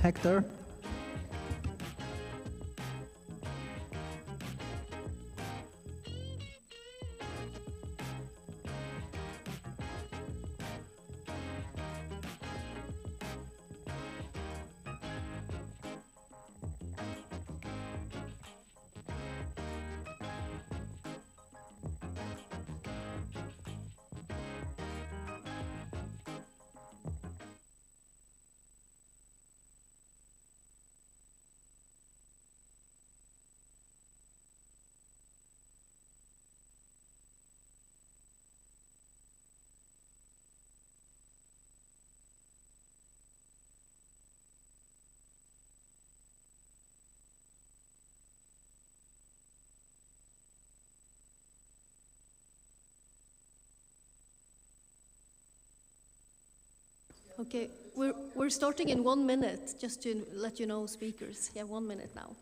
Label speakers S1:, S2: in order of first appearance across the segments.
S1: Hector.
S2: Okay, we're starting in 1 minute, just to let you know, speakers. Yeah, 1 minute now.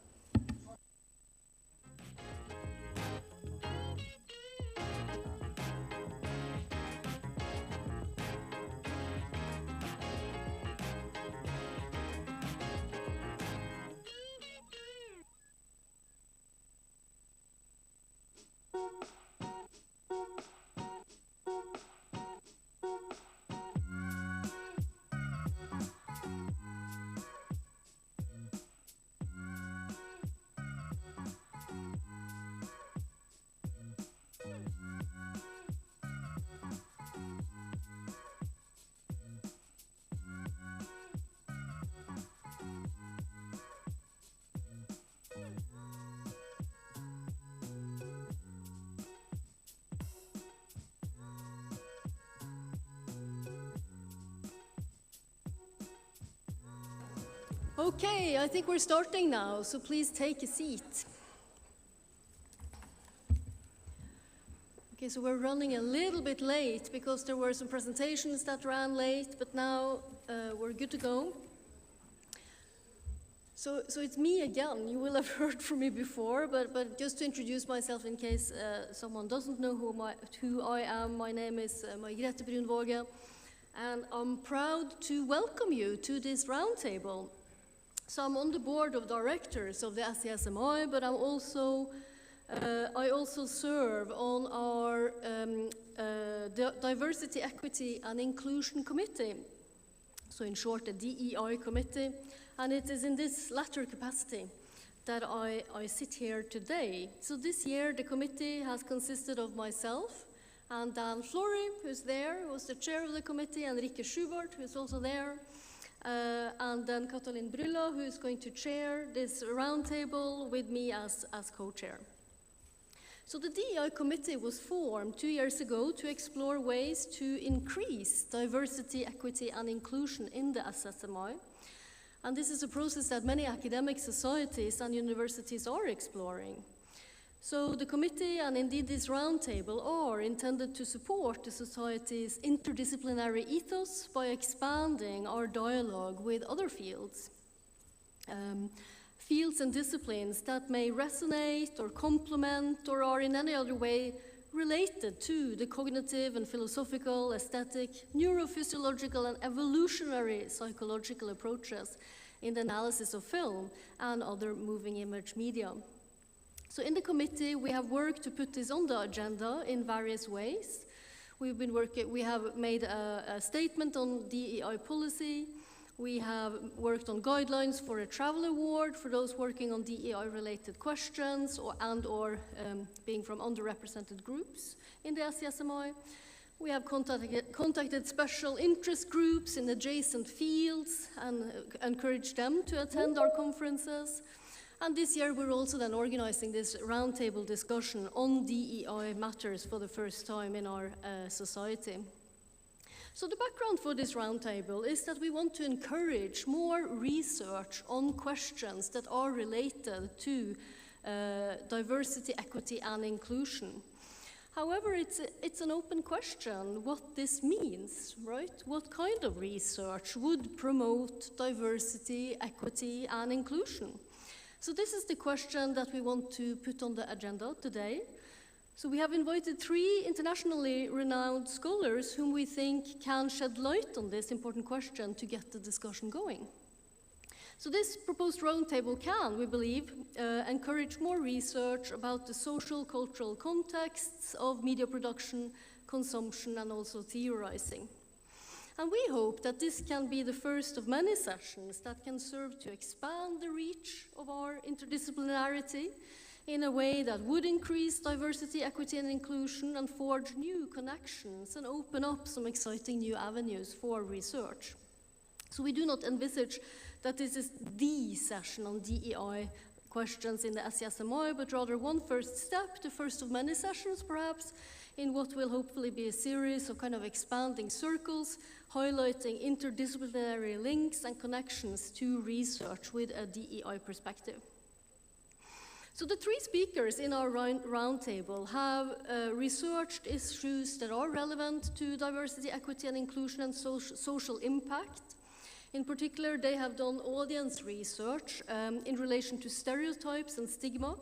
S2: Okay, I think we're starting now, so please take a seat. Okay, so we're running a little bit late because there were some presentations that ran late, but now we're good to go. So it's me again. You will have heard from me before, but just to introduce myself in case someone doesn't know who I am, my name is Margrethe Vaage, and I'm proud to welcome you to this roundtable. So I'm on the board of directors of the SCSMI, but I also serve on our Diversity, Equity and Inclusion Committee, so in short, the DEI committee, and it is in this latter capacity that I sit here today. So this year the committee has consisted of myself and Dan Flory, who's there, who was the chair of the committee, and Rikke Schubert, who's also there. And then Catalin Brylla, who is going to chair this roundtable with me as co-chair. So the DEI committee was formed 2 years ago to explore ways to increase diversity, equity, and inclusion in the SCSMI. And this is a process that many academic societies and universities are exploring. So the committee, and indeed this roundtable, are intended to support the society's interdisciplinary ethos by expanding our dialogue with other fields. Fields and disciplines that may resonate or complement or are in any other way related to the cognitive and philosophical, aesthetic, neurophysiological and evolutionary psychological approaches in the analysis of film and other moving image media. So in the committee, we have worked to put this on the agenda in various ways. We have made a statement on DEI policy. We have worked on guidelines for a travel award for those working on DEI-related questions or being from underrepresented groups in the SCSMI. We have contacted special interest groups in adjacent fields and encouraged them to attend our conferences. And this year we're also then organizing this roundtable discussion on DEI matters for the first time in our society. So the background for this roundtable is that we want to encourage more research on questions that are related to diversity, equity, and inclusion. However, it's an open question what this means, right? What kind of research would promote diversity, equity, and inclusion? So this is the question that we want to put on the agenda today. So we have invited 3 internationally renowned scholars whom we think can shed light on this important question to get the discussion going. So this proposed roundtable can, we believe, encourage more research about the social, cultural contexts of media production, consumption, and also theorizing. And we hope that this can be the first of many sessions that can serve to expand the reach of our interdisciplinarity in a way that would increase diversity, equity, and inclusion, and forge new connections and open up some exciting new avenues for research. So we do not envisage that this is the session on DEI questions in the SCSMI, but rather one first step, the first of many sessions perhaps, in what will hopefully be a series of kind of expanding circles, highlighting interdisciplinary links and connections to research with a DEI perspective. So the three speakers in our roundtable have researched issues that are relevant to diversity, equity, and inclusion and social impact. In particular, they have done audience research in relation to stereotypes and stigma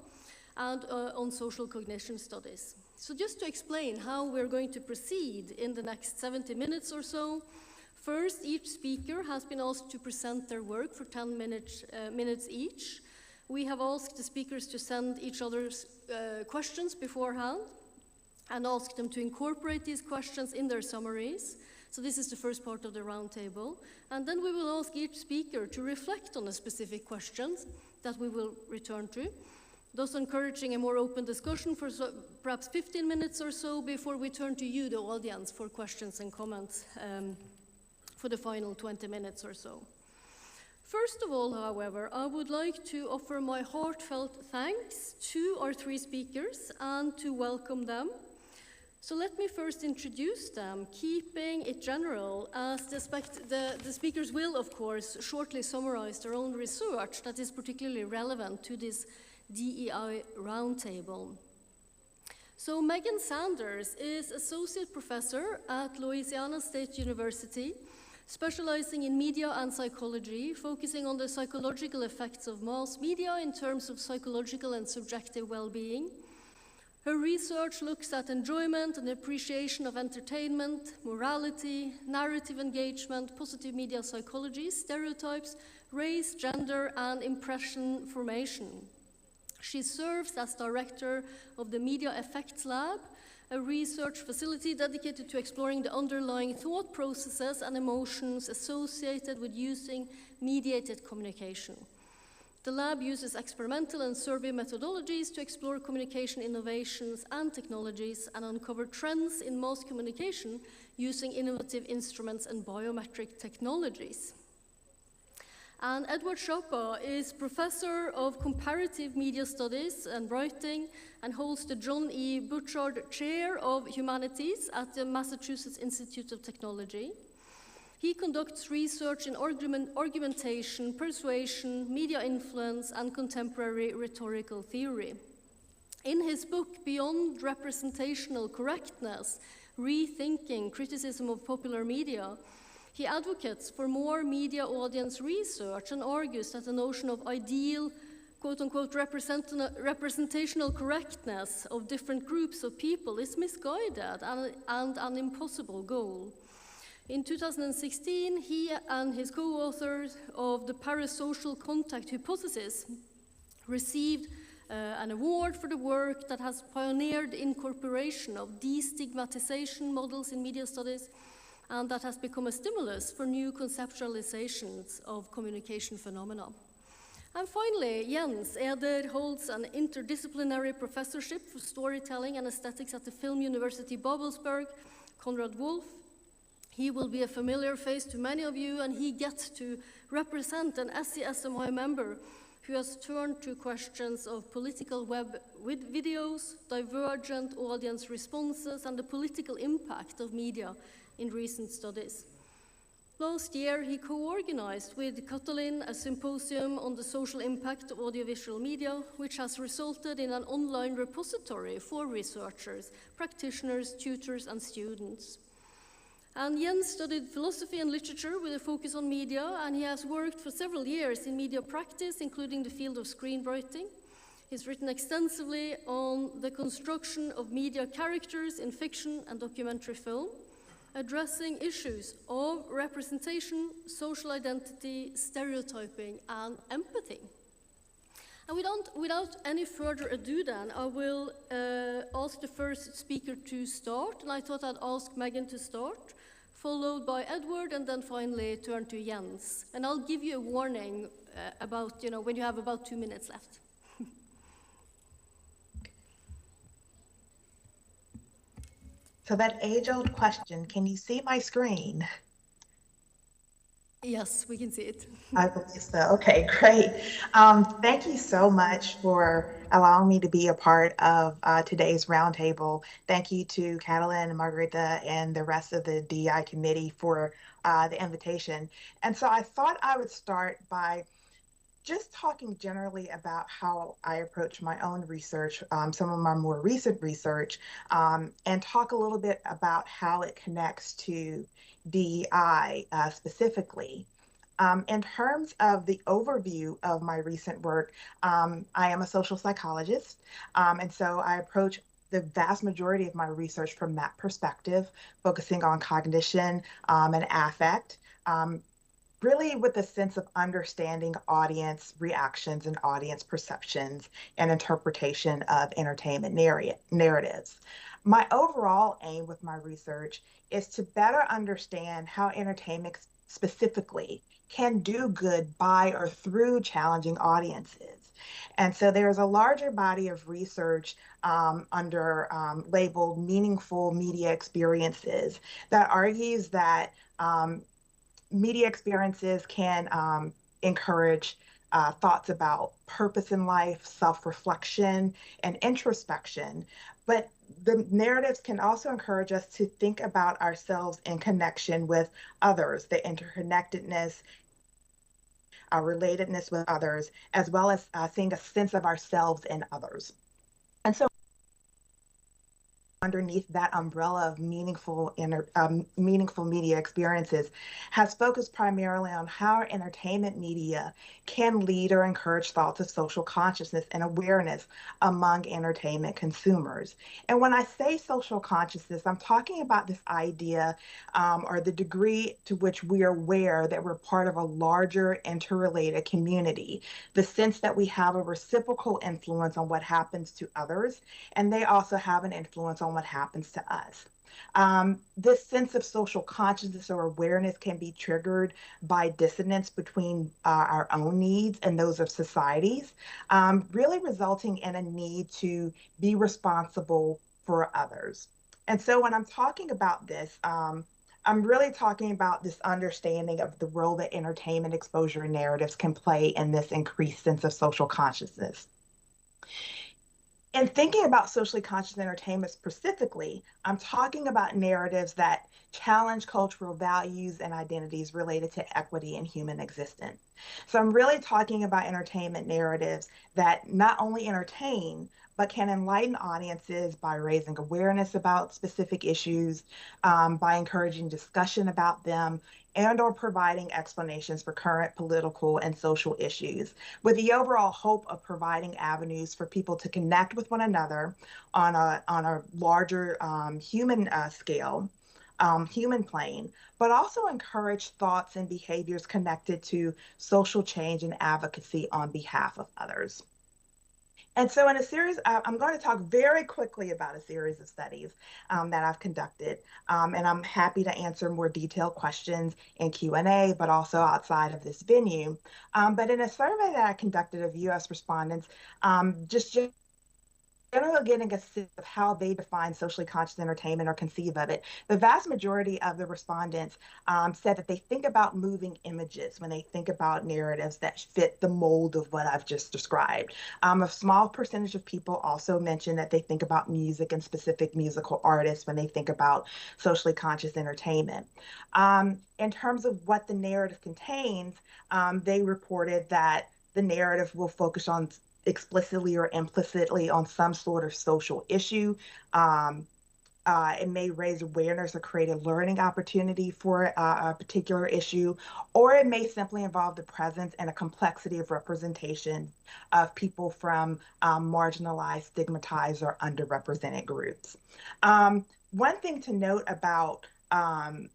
S2: and on social cognition studies. So just to explain how we're going to proceed in the next 70 minutes or so, first, each speaker has been asked to present their work for 10 minutes each. We have asked the speakers to send each other's questions beforehand and asked them to incorporate these questions in their summaries. So this is the first part of the roundtable. And then we will ask each speaker to reflect on the specific questions that we will return to, thus encouraging a more open discussion for perhaps 15 minutes or so before we turn to you, the audience, for questions and comments for the final 20 minutes or so. First of all, however, I would like to offer my heartfelt thanks to our three speakers and to welcome them. So let me first introduce them, keeping it general, as the speakers will, of course, shortly summarize their own research that is particularly relevant to this DEI roundtable. So Meghan Sanders is Associate Professor at Louisiana State University, specializing in media and psychology, focusing on the psychological effects of mass media in terms of psychological and subjective well-being. Her research looks at enjoyment and appreciation of entertainment, morality, narrative engagement, positive media psychology, stereotypes, race, gender, and impression formation. She serves as director of the Media Effects Lab, a research facility dedicated to exploring the underlying thought processes and emotions associated with using mediated communication. The lab uses experimental and survey methodologies to explore communication innovations and technologies and uncover trends in mass communication using innovative instruments and biometric technologies. And Edward Schiappa is Professor of Comparative Media Studies and Writing and holds the John E. Butchard Chair of Humanities at the Massachusetts Institute of Technology. He conducts research in argumentation, persuasion, media influence, and contemporary rhetorical theory. In his book, Beyond Representational Correctness, Rethinking Criticism of Popular Media, he advocates for more media audience research and argues that the notion of ideal, quote-unquote, representational correctness of different groups of people is misguided and an impossible goal. In 2016, he and his co-authors of the parasocial contact hypothesis received an award for the work that has pioneered the incorporation of destigmatization models in media studies, and that has become a stimulus for new conceptualizations of communication phenomena. And finally, Jens Eder holds an interdisciplinary professorship for storytelling and aesthetics at the Film University Babelsberg, Conrad Wolf. He will be a familiar face to many of you, and he gets to represent an SCSMI member who has turned to questions of political web with videos, divergent audience responses, and the political impact of media in recent studies. Last year, he co-organized with Catalin a symposium on the social impact of audiovisual media, which has resulted in an online repository for researchers, practitioners, tutors, and students. And Jens studied philosophy and literature with a focus on media, and he has worked for several years in media practice, including the field of screenwriting. He's written extensively on the construction of media characters in fiction and documentary film. addressing issues of representation, social identity, stereotyping, and empathy. And without any further ado then, I will ask the first speaker to start, and I thought I'd ask Meghan to start, followed by Edward, and then finally turn to Jens. And I'll give you a warning about, when you have about 2 minutes left.
S1: So that age-old question, can you see my screen?
S2: Yes, we can see it.
S1: I believe so. Okay, great. Thank you so much for allowing me to be a part of today's roundtable. Thank you to Catalin and Margrethe and the rest of the DEI committee for the invitation. And so I thought I would start by just talking generally about how I approach my own research, some of my more recent research, and talk a little bit about how it connects to DEI specifically. In terms of the overview of my recent work, I am a social psychologist, and so I approach the vast majority of my research from that perspective, focusing on cognition and affect. Really with a sense of understanding audience reactions and audience perceptions and interpretation of entertainment narratives. My overall aim with my research is to better understand how entertainment specifically can do good by or through challenging audiences. And so there's a larger body of research labeled meaningful media experiences that argues that media experiences can encourage thoughts about purpose in life, self-reflection, and introspection. But the narratives can also encourage us to think about ourselves in connection with others, the interconnectedness, our relatedness with others, as well as seeing a sense of ourselves in others. And so underneath that umbrella of meaningful media experiences has focused primarily on how entertainment media can lead or encourage thoughts of social consciousness and awareness among entertainment consumers. And when I say social consciousness, I'm talking about this idea or the degree to which we are aware that we're part of a larger interrelated community, the sense that we have a reciprocal influence on what happens to others, and they also have an influence on what happens to us. This sense of social consciousness or awareness can be triggered by dissonance between our own needs and those of societies, really resulting in a need to be responsible for others. And so when I'm talking about this, I'm really talking about this understanding of the role that entertainment exposure and narratives can play in this increased sense of social consciousness. And thinking about socially conscious entertainment specifically, I'm talking about narratives that challenge cultural values and identities related to equity and human existence. So I'm really talking about entertainment narratives that not only entertain, but can enlighten audiences by raising awareness about specific issues, by encouraging discussion about them, and or providing explanations for current political and social issues, with the overall hope of providing avenues for people to connect with one another on a larger human scale, human plane, but also encourage thoughts and behaviors connected to social change and advocacy on behalf of others. And so in a series, I'm going to talk very quickly about a series of studies that I've conducted, and I'm happy to answer more detailed questions in Q&A, but also outside of this venue. But in a survey that I conducted of US respondents, just generally getting a sense of how they define socially conscious entertainment or conceive of it, the vast majority of the respondents said that they think about moving images when they think about narratives that fit the mold of what I've just described. A small percentage of people also mentioned that they think about music and specific musical artists when they think about socially conscious entertainment. In terms of what the narrative contains, they reported that the narrative will focus on explicitly or implicitly on some sort of social issue. It may raise awareness or create a learning opportunity for a particular issue, or it may simply involve the presence and a complexity of representation of people from marginalized, stigmatized, or underrepresented groups. One thing to note about um,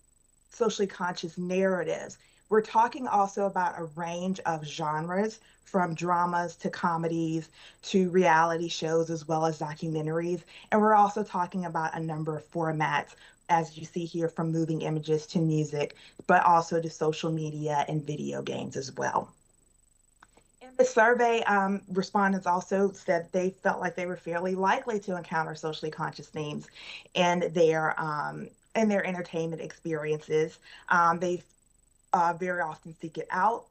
S1: socially conscious narratives. We're talking also about a range of genres, from dramas to comedies to reality shows, as well as documentaries. And we're also talking about a number of formats, as you see here, from moving images to music, but also to social media and video games as well. In the survey, respondents also said they felt like they were fairly likely to encounter socially conscious themes in their entertainment experiences. They very often seek it out.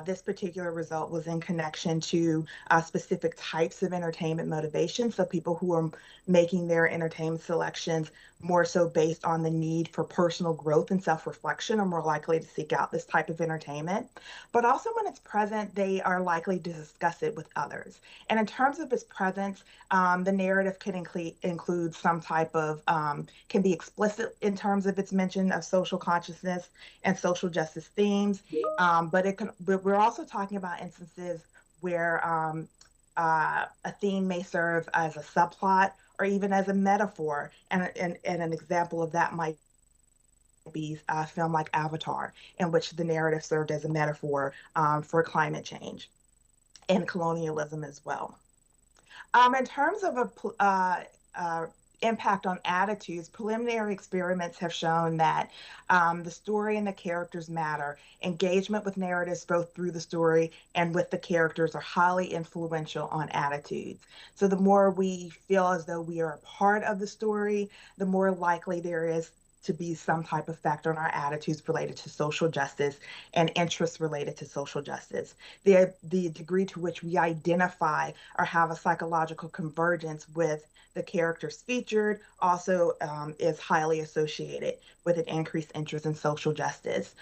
S1: This particular result was in connection to specific types of entertainment motivation. So people who are making their entertainment selections more so based on the need for personal growth and self-reflection are more likely to seek out this type of entertainment. But also when it's present, they are likely to discuss it with others. And in terms of its presence, the narrative can include some type of, can be explicit in terms of its mention of social consciousness and social justice themes. But we're also talking about instances where a theme may serve as a subplot or even as a metaphor. And an example of that might be a film like Avatar, in which the narrative served as a metaphor for climate change and colonialism as well. In terms of uh, impact on attitudes, preliminary experiments have shown that the story and the characters matter. Engagement with narratives, both through the story and with the characters, are highly influential on attitudes. So the more we feel as though we are a part of the story, the more likely there is to be some type of effect on our attitudes related to social justice and interests related to social justice. The degree to which we identify or have a psychological convergence with the characters featured also is highly associated with an increased interest in social justice.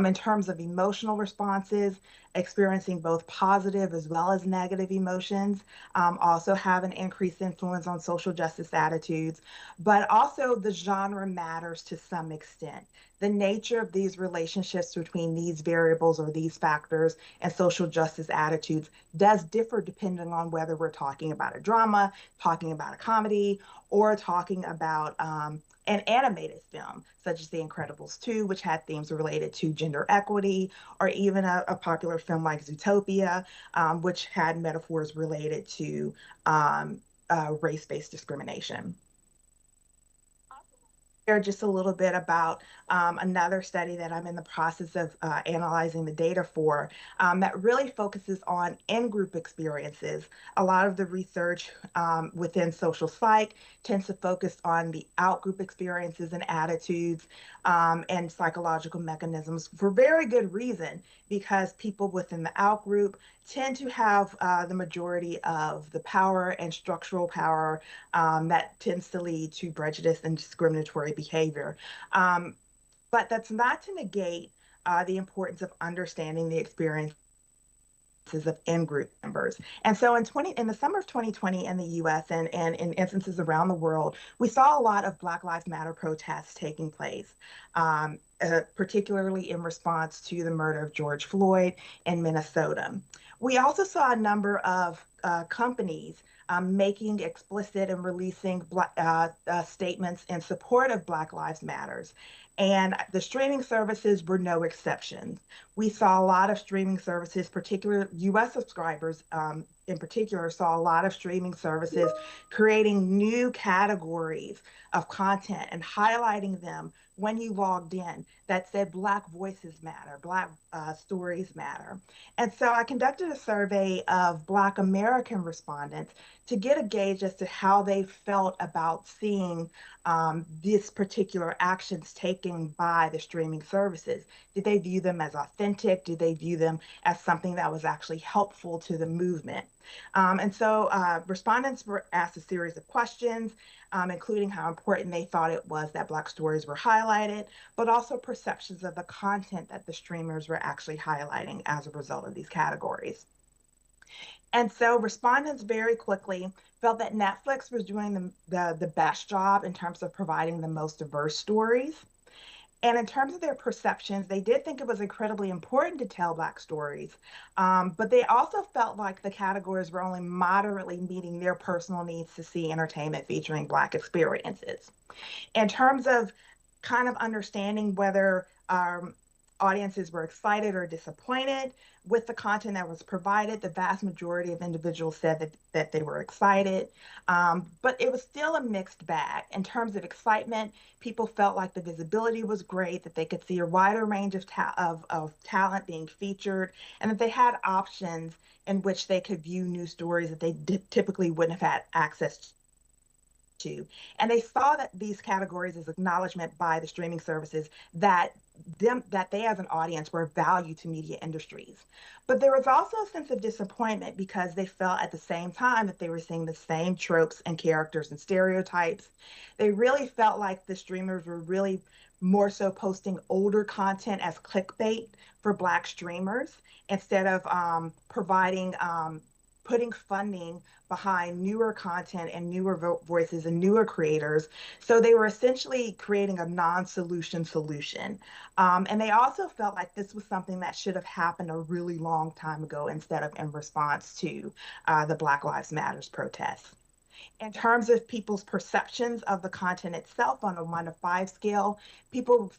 S1: In terms of emotional responses, experiencing both positive as well as negative emotions also have an increased influence on social justice attitudes, but also the genre matters to some extent. The nature of these relationships between these variables or these factors and social justice attitudes does differ depending on whether we're talking about a drama, talking about a comedy, or talking about an animated film, such as The Incredibles 2, which had themes related to gender equity, or even a popular film like Zootopia, which had metaphors related to race-based discrimination. Share just a little bit about another study that I'm in the process of analyzing the data for that really focuses on in-group experiences. A lot of the research within social psych tends to focus on the out-group experiences and attitudes and psychological mechanisms for very good reason, because people within the out-group tend to have the majority of the power and structural power that tends to lead to prejudice and discriminatory behavior. But that's not to negate the importance of understanding the experiences of in-group members. And so in the summer of 2020 in the US and in instances around the world, we saw a lot of Black Lives Matter protests taking place, particularly in response to the murder of George Floyd in Minnesota. We also saw a number of companies making explicit and releasing statements in support of Black Lives Matters. And the streaming services were no exception. We saw a lot of streaming services, particularly US subscribers in particular, saw a lot of streaming services creating new categories of content and highlighting them when you logged in that said Black voices matter, Black stories matter. And so I conducted a survey of Black American respondents to get a gauge as to how they felt about seeing these particular actions taken by the streaming services. Did they view them as authentic? Did they view them as something that was actually helpful to the movement? And so respondents were asked a series of questions, including how important they thought it was that Black stories were highlighted, but also perceptions of the content that the streamers were actually highlighting as a result of these categories. And so respondents very quickly felt that Netflix was doing the best job in terms of providing the most diverse stories. And in terms of their perceptions, they did think it was incredibly important to tell Black stories, but they also felt like the categories were only moderately meeting their personal needs to see entertainment featuring Black experiences. In terms of kind of understanding whether audiences were excited or disappointed with the content that was provided. The vast majority of individuals said that they were excited, but it was still a mixed bag. In terms of excitement, people felt like the visibility was great, that they could see a wider range of talent being featured, and that they had options in which they could view news stories that they typically wouldn't have had access to. And they saw that these categories as acknowledgement by the streaming services that they as an audience were of value to media industries. But there was also a sense of disappointment because they felt at the same time that they were seeing the same tropes and characters and stereotypes. They really felt like the streamers were really more so posting older content as clickbait for Black streamers instead of providing putting funding behind newer content and newer voices and newer creators. So they were essentially creating a non-solution solution. And they also felt like this was something that should have happened a really long time ago instead of in response to the Black Lives Matters protests. In terms of people's perceptions of the content itself on a 1 to 5 scale, respondents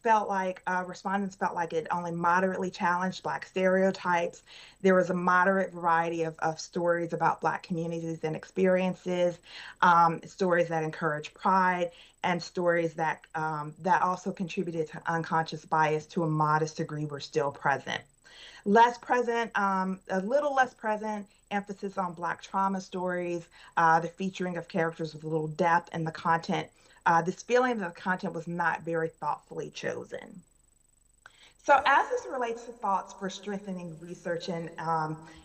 S1: felt like it only moderately challenged Black stereotypes. There was a moderate variety of stories about Black communities and experiences, stories that encourage pride, and stories that also contributed to unconscious bias to a modest degree were still present. Less present, a little less present, emphasis on Black trauma stories, the featuring of characters with a little depth in the content, this feeling that the content was not very thoughtfully chosen. So as this relates to thoughts for strengthening research and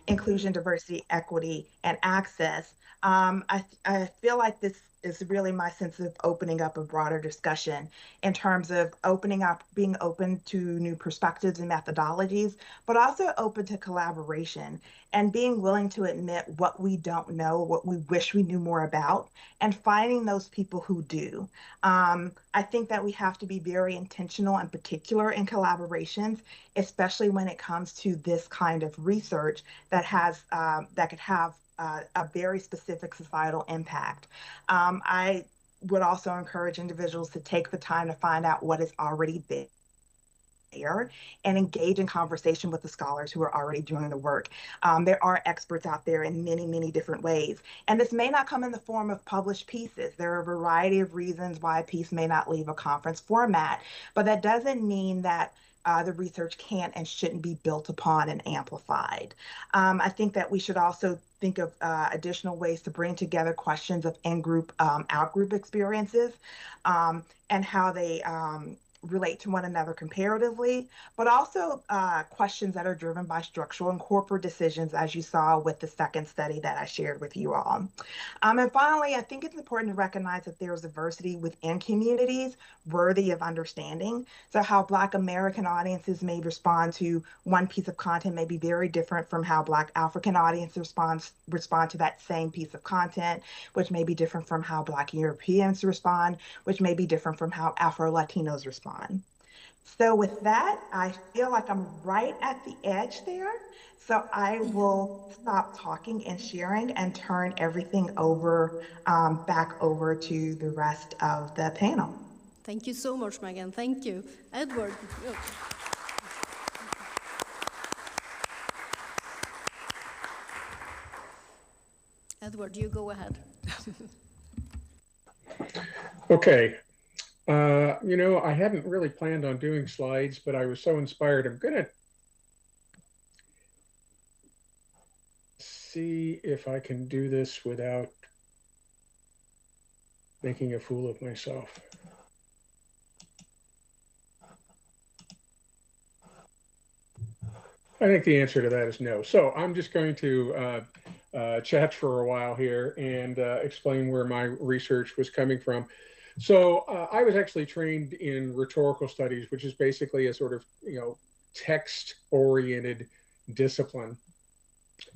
S1: inclusion, diversity, equity, and access, I feel like this is really my sense of opening up a broader discussion in terms of opening up, being open to new perspectives and methodologies, but also open to collaboration and being willing to admit what we don't know, what we wish we knew more about, and finding those people who do. I think that we have to be very intentional and particular in collaborations, especially when it comes to this kind of research that could have a very specific societal impact. I would also encourage individuals to take the time to find out what is already there and engage in conversation with the scholars who are already doing the work. There are experts out there in many, many different ways. And this may not come in the form of published pieces. There are a variety of reasons why a piece may not leave a conference format, but that doesn't mean that the research can't and shouldn't be built upon and amplified. I think that we should also think of additional ways to bring together questions of in-group, out-group experiences and how they relate to one another comparatively, but also questions that are driven by structural and corporate decisions, as you saw with the second study that I shared with you all. And finally, I think it's important to recognize that there's diversity within communities worthy of understanding. So how Black American audiences may respond to one piece of content may be very different from how Black African audiences respond to that same piece of content, which may be different from how Black Europeans respond, which may be different from how Afro-Latinos respond. So with that, I feel like I'm right at the edge there. So I
S2: Yeah.
S1: will stop talking and sharing and turn everything over, back over to the rest of the panel.
S2: Thank you so much, Meghan. Thank you. Edward. Edward, you go ahead.
S3: Okay. I hadn't really planned on doing slides, but I was so inspired. I'm going to see if I can do this without making a fool of myself. I think the answer to that is no. So I'm just going to chat for a while here and explain where my research was coming from. So I was actually trained in rhetorical studies, which is basically a sort of, text-oriented discipline.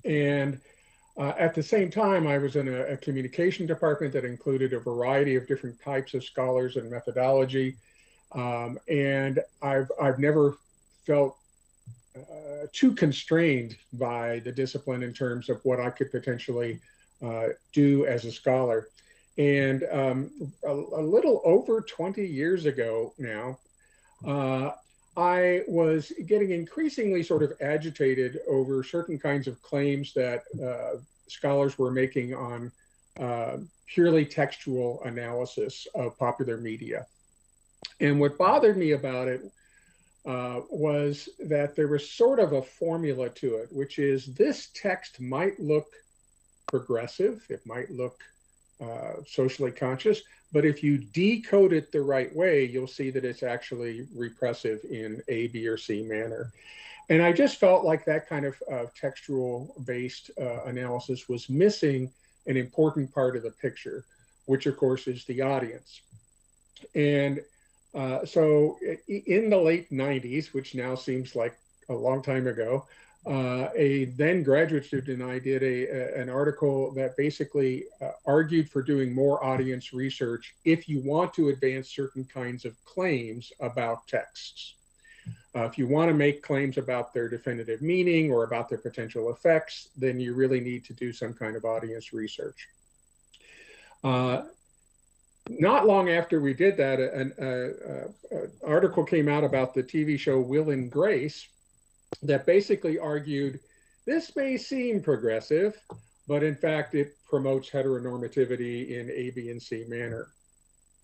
S3: And at the same time, I was in a communication department that included a variety of different types of scholars and methodology. And I've never felt too constrained by the discipline in terms of what I could potentially do as a scholar. And a little over 20 years ago now, I was getting increasingly sort of agitated over certain kinds of claims that scholars were making on purely textual analysis of popular media. And what bothered me about it was that there was sort of a formula to it, which is this text might look progressive, it might look socially conscious, but if you decode it the right way, you'll see that it's actually repressive in A, B, or C manner. And I just felt like that kind of textual-based analysis was missing an important part of the picture, which of course is the audience. And so in the late 90s, which now seems like a long time ago, a then graduate student and I did an article that basically argued for doing more audience research if you want to advance certain kinds of claims about texts. If you want to make claims about their definitive meaning or about their potential effects, then you really need to do some kind of audience research. Not long after we did that, an article came out about the TV show Will and Grace that basically argued this may seem progressive, but in fact it promotes heteronormativity in A, B, and C manner.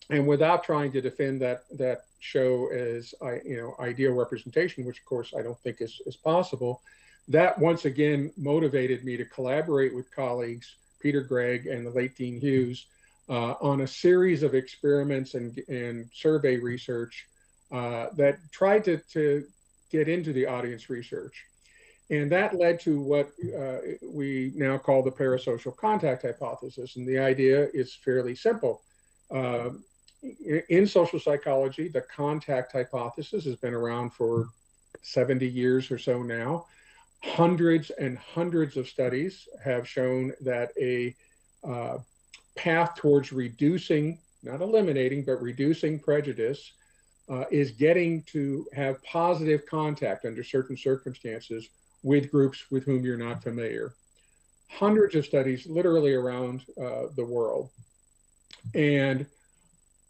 S3: And without trying to defend that show as ideal representation, which of course I don't think is possible, that once again motivated me to collaborate with colleagues, Peter Gregg and the late Dean Hughes, on a series of experiments and survey research that tried to get into the audience research. And that led to what we now call the parasocial contact hypothesis. And the idea is fairly simple. In social psychology, the contact hypothesis has been around for 70 years or so now. Hundreds and hundreds of studies have shown that a path towards reducing, not eliminating, but reducing prejudice is getting to have positive contact under certain circumstances with groups with whom you're not familiar. Hundreds of studies literally around the world. And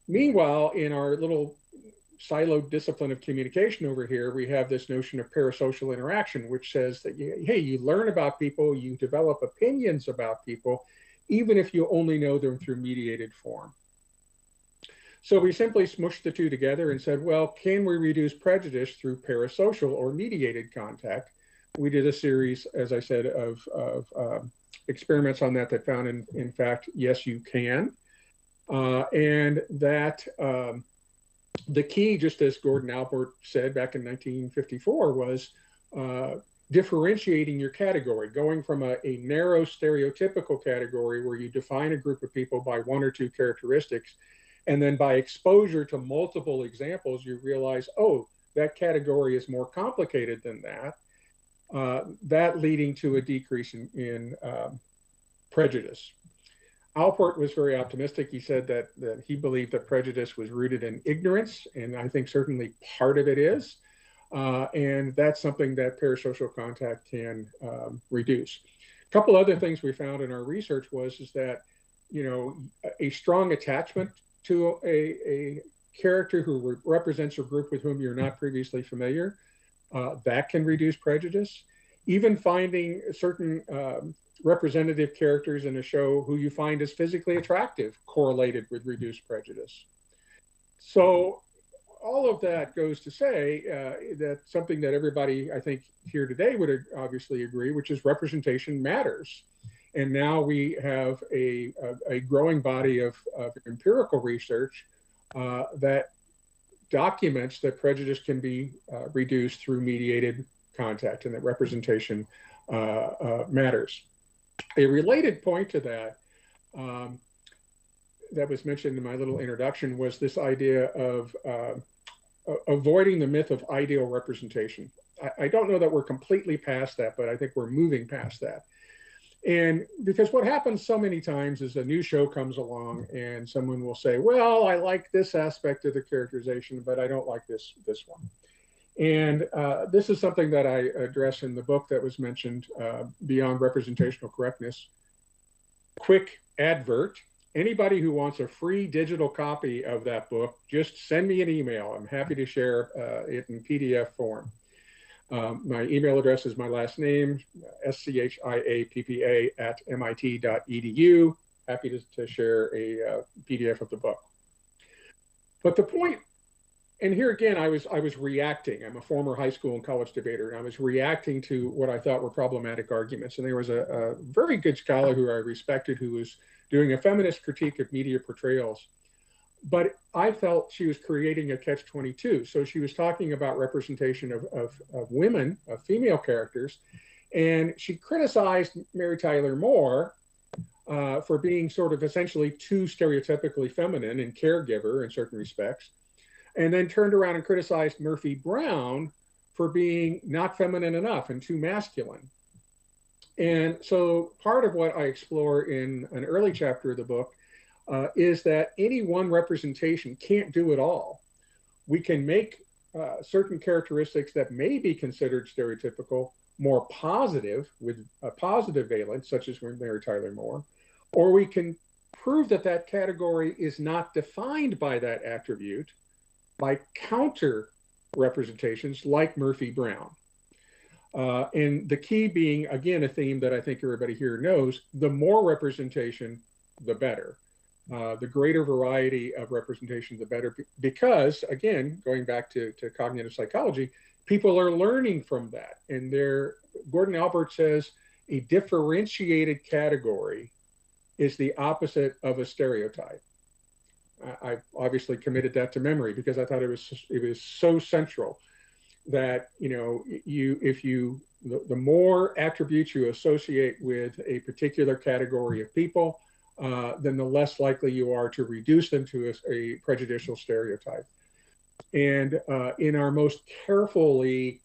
S3: meanwhile, in our little siloed discipline of communication over here, we have this notion of parasocial interaction, which says that, hey, you learn about people, you develop opinions about people, even if you only know them through mediated form. So we simply smushed the two together and said, well, can we reduce prejudice through parasocial or mediated contact? We did a series, as I said, of experiments on that found, in fact, yes, you can. And that the key, just as Gordon Albert said back in 1954, was differentiating your category, going from a narrow stereotypical category where you define a group of people by one or two characteristics, and then by exposure to multiple examples, you realize, oh, that category is more complicated than that, that leading to a decrease in prejudice. Alport was very optimistic. He said that he believed that prejudice was rooted in ignorance, and I think certainly part of it is. And that's something that parasocial contact can reduce. A couple other things we found in our research is that, a strong attachment to a character who represents a group with whom you're not previously familiar, that can reduce prejudice. Even finding certain representative characters in a show who you find as physically attractive correlated with reduced prejudice. So all of that goes to say that something that everybody, I think, here today would obviously agree, which is representation matters. And now we have a growing body of empirical research that documents that prejudice can be reduced through mediated contact and that representation matters. A related point to that that was mentioned in my little introduction was this idea of avoiding the myth of ideal representation. I don't know that we're completely past that, but I think we're moving past that. And because what happens so many times is a new show comes along and someone will say, well, I like this aspect of the characterization, but I don't like this one. And this is something that I address in the book that was mentioned, Beyond Representational Correctness. Quick advert. anybody who wants a free digital copy of that book, just send me an email. I'm happy to share it in PDF form. My email address is my last name, schiappa@mit.edu. Happy to share a PDF of the book. But the point, and here again, I was reacting. I'm a former high school and college debater, and I was reacting to what I thought were problematic arguments. And there was a very good scholar who I respected who was doing a feminist critique of media portrayals. But I felt she was creating a catch-22. So she was talking about representation of women, of female characters, and she criticized Mary Tyler Moore for being sort of essentially too stereotypically feminine and caregiver in certain respects, and then turned around and criticized Murphy Brown for being not feminine enough and too masculine. And so part of what I explore in an early chapter of the book is that any one representation can't do it all. We can make certain characteristics that may be considered stereotypical more positive with a positive valence, such as Mary Tyler Moore, or we can prove that that category is not defined by that attribute by counter representations like Murphy Brown. And the key being, again, a theme that I think everybody here knows, the more representation, the better. The greater variety of representation, the better, because, again, going back to cognitive psychology, people are learning from that. And Gordon Albert says a differentiated category is the opposite of a stereotype. I obviously committed that to memory because I thought it was so central that, you know, the more attributes you associate with a particular category of people, then the less likely you are to reduce them to a prejudicial stereotype. And in our most carefully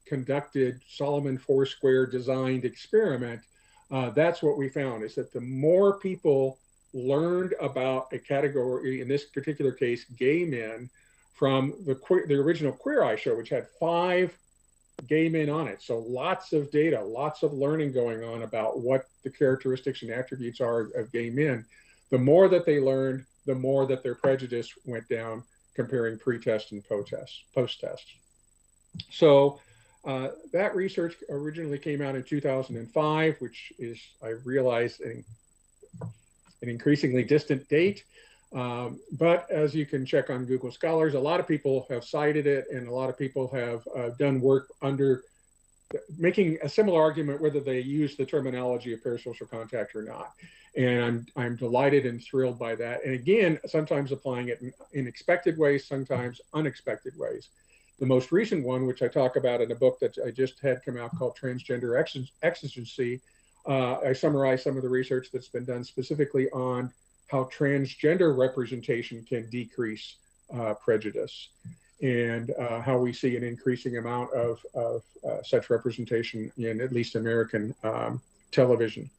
S3: conducted Solomon Foursquare designed experiment, that's what we found, is that the more people learned about a category, in this particular case, gay men, from the original Queer Eye show, which had 5 gay men on it. So lots of data, lots of learning going on about what the characteristics and attributes are of gay men. The more that they learned, the more that their prejudice went down, comparing pre-test and post-test. So that research originally came out in 2005, which is, I realize, an increasingly distant date. But as you can check on Google Scholars, a lot of people have cited it, and a lot of people have done work under making a similar argument whether they use the terminology of parasocial contact or not. And I'm delighted and thrilled by that. And again, sometimes applying it in expected ways, sometimes unexpected ways. The most recent one, which I talk about in a book that I just had come out called Transgender Exigency, I summarize some of the research that's been done specifically on how transgender representation can decrease prejudice, and how we see an increasing amount of such representation in at least American television.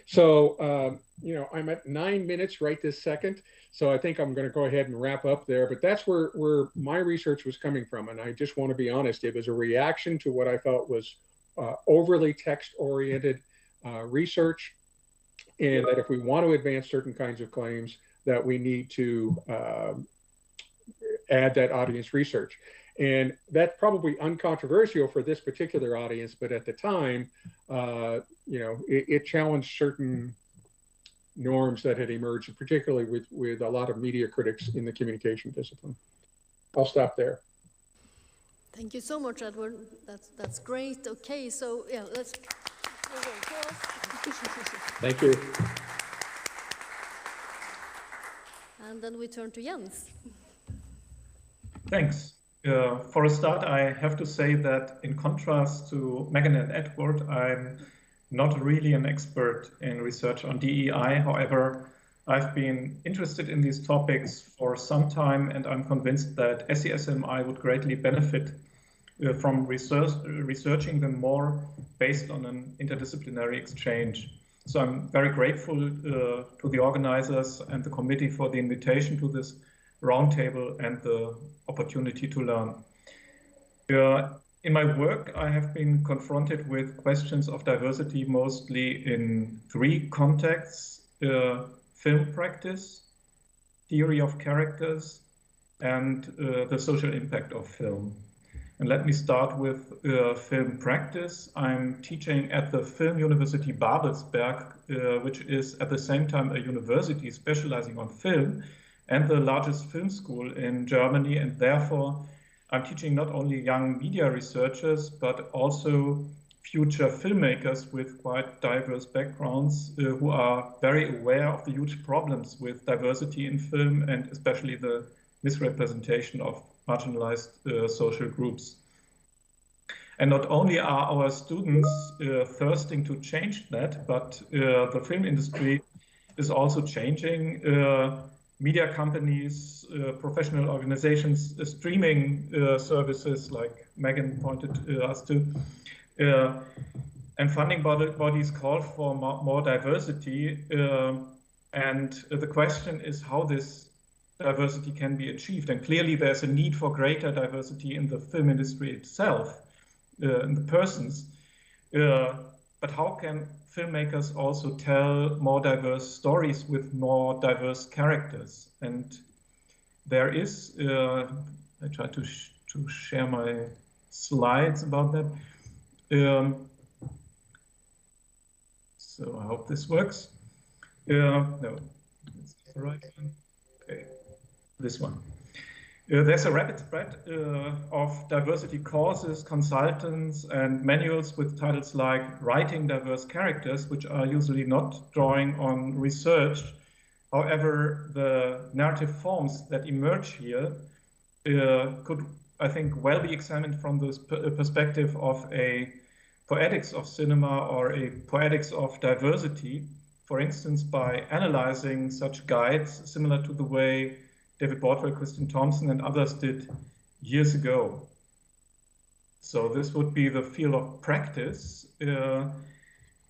S3: So, you know, I'm at 9 minutes right this second, so I think I'm going to go ahead and wrap up there. But that's where my research was coming from, and I just want to be honest, it was a reaction to what I felt was overly text-oriented research, and that if we want to advance certain kinds of claims, that we need to add that audience research. And that's probably uncontroversial for this particular audience, but at the time, you know, it challenged certain norms that had emerged, particularly with a lot of media critics in the communication discipline. I'll stop there.
S2: Thank you so much, Edward. That's great. Okay, so yeah, let's.
S3: Thank you.
S2: And then we turn to Jens.
S4: Thanks. For a start, I have to say that in contrast to Meghan and Edward, I'm not really an expert in research on DEI. However, I've been interested in these topics for some time, and I'm convinced that SCSMI would greatly benefit from researching them more based on an interdisciplinary exchange. So I'm very grateful to the organizers and the committee for the invitation to this roundtable and the opportunity to learn. In my work, I have been confronted with questions of diversity mostly in 3 contexts. film practice, theory of characters, and the social impact of film. And let me start with film practice. I'm teaching at the Film University Babelsberg, which is at the same time a university specializing on film and the largest film school in Germany. And therefore, I'm teaching not only young media researchers, but also future filmmakers with quite diverse backgrounds who are very aware of the huge problems with diversity in film and especially the misrepresentation of marginalized social groups. And not only are our students thirsting to change that, but the film industry is also changing. Media companies, professional organizations, streaming services like Meghan pointed us to, and funding bodies call for more diversity. And the question is how this diversity can be achieved. And clearly there's a need for greater diversity in the film industry itself, in the persons. But how can filmmakers also tell more diverse stories with more diverse characters? And there is, I try to share my slides about that. So I hope this works. No, it's the right one. Okay, this one. There's a rapid spread of diversity courses, consultants, and manuals with titles like Writing Diverse Characters, which are usually not drawing on research. However, the narrative forms that emerge here could, I think, well be examined from the perspective of a poetics of cinema or a poetics of diversity, for instance, by analyzing such guides, similar to the way David Bordwell, Kristin Thompson, and others did years ago. So this would be the field of practice,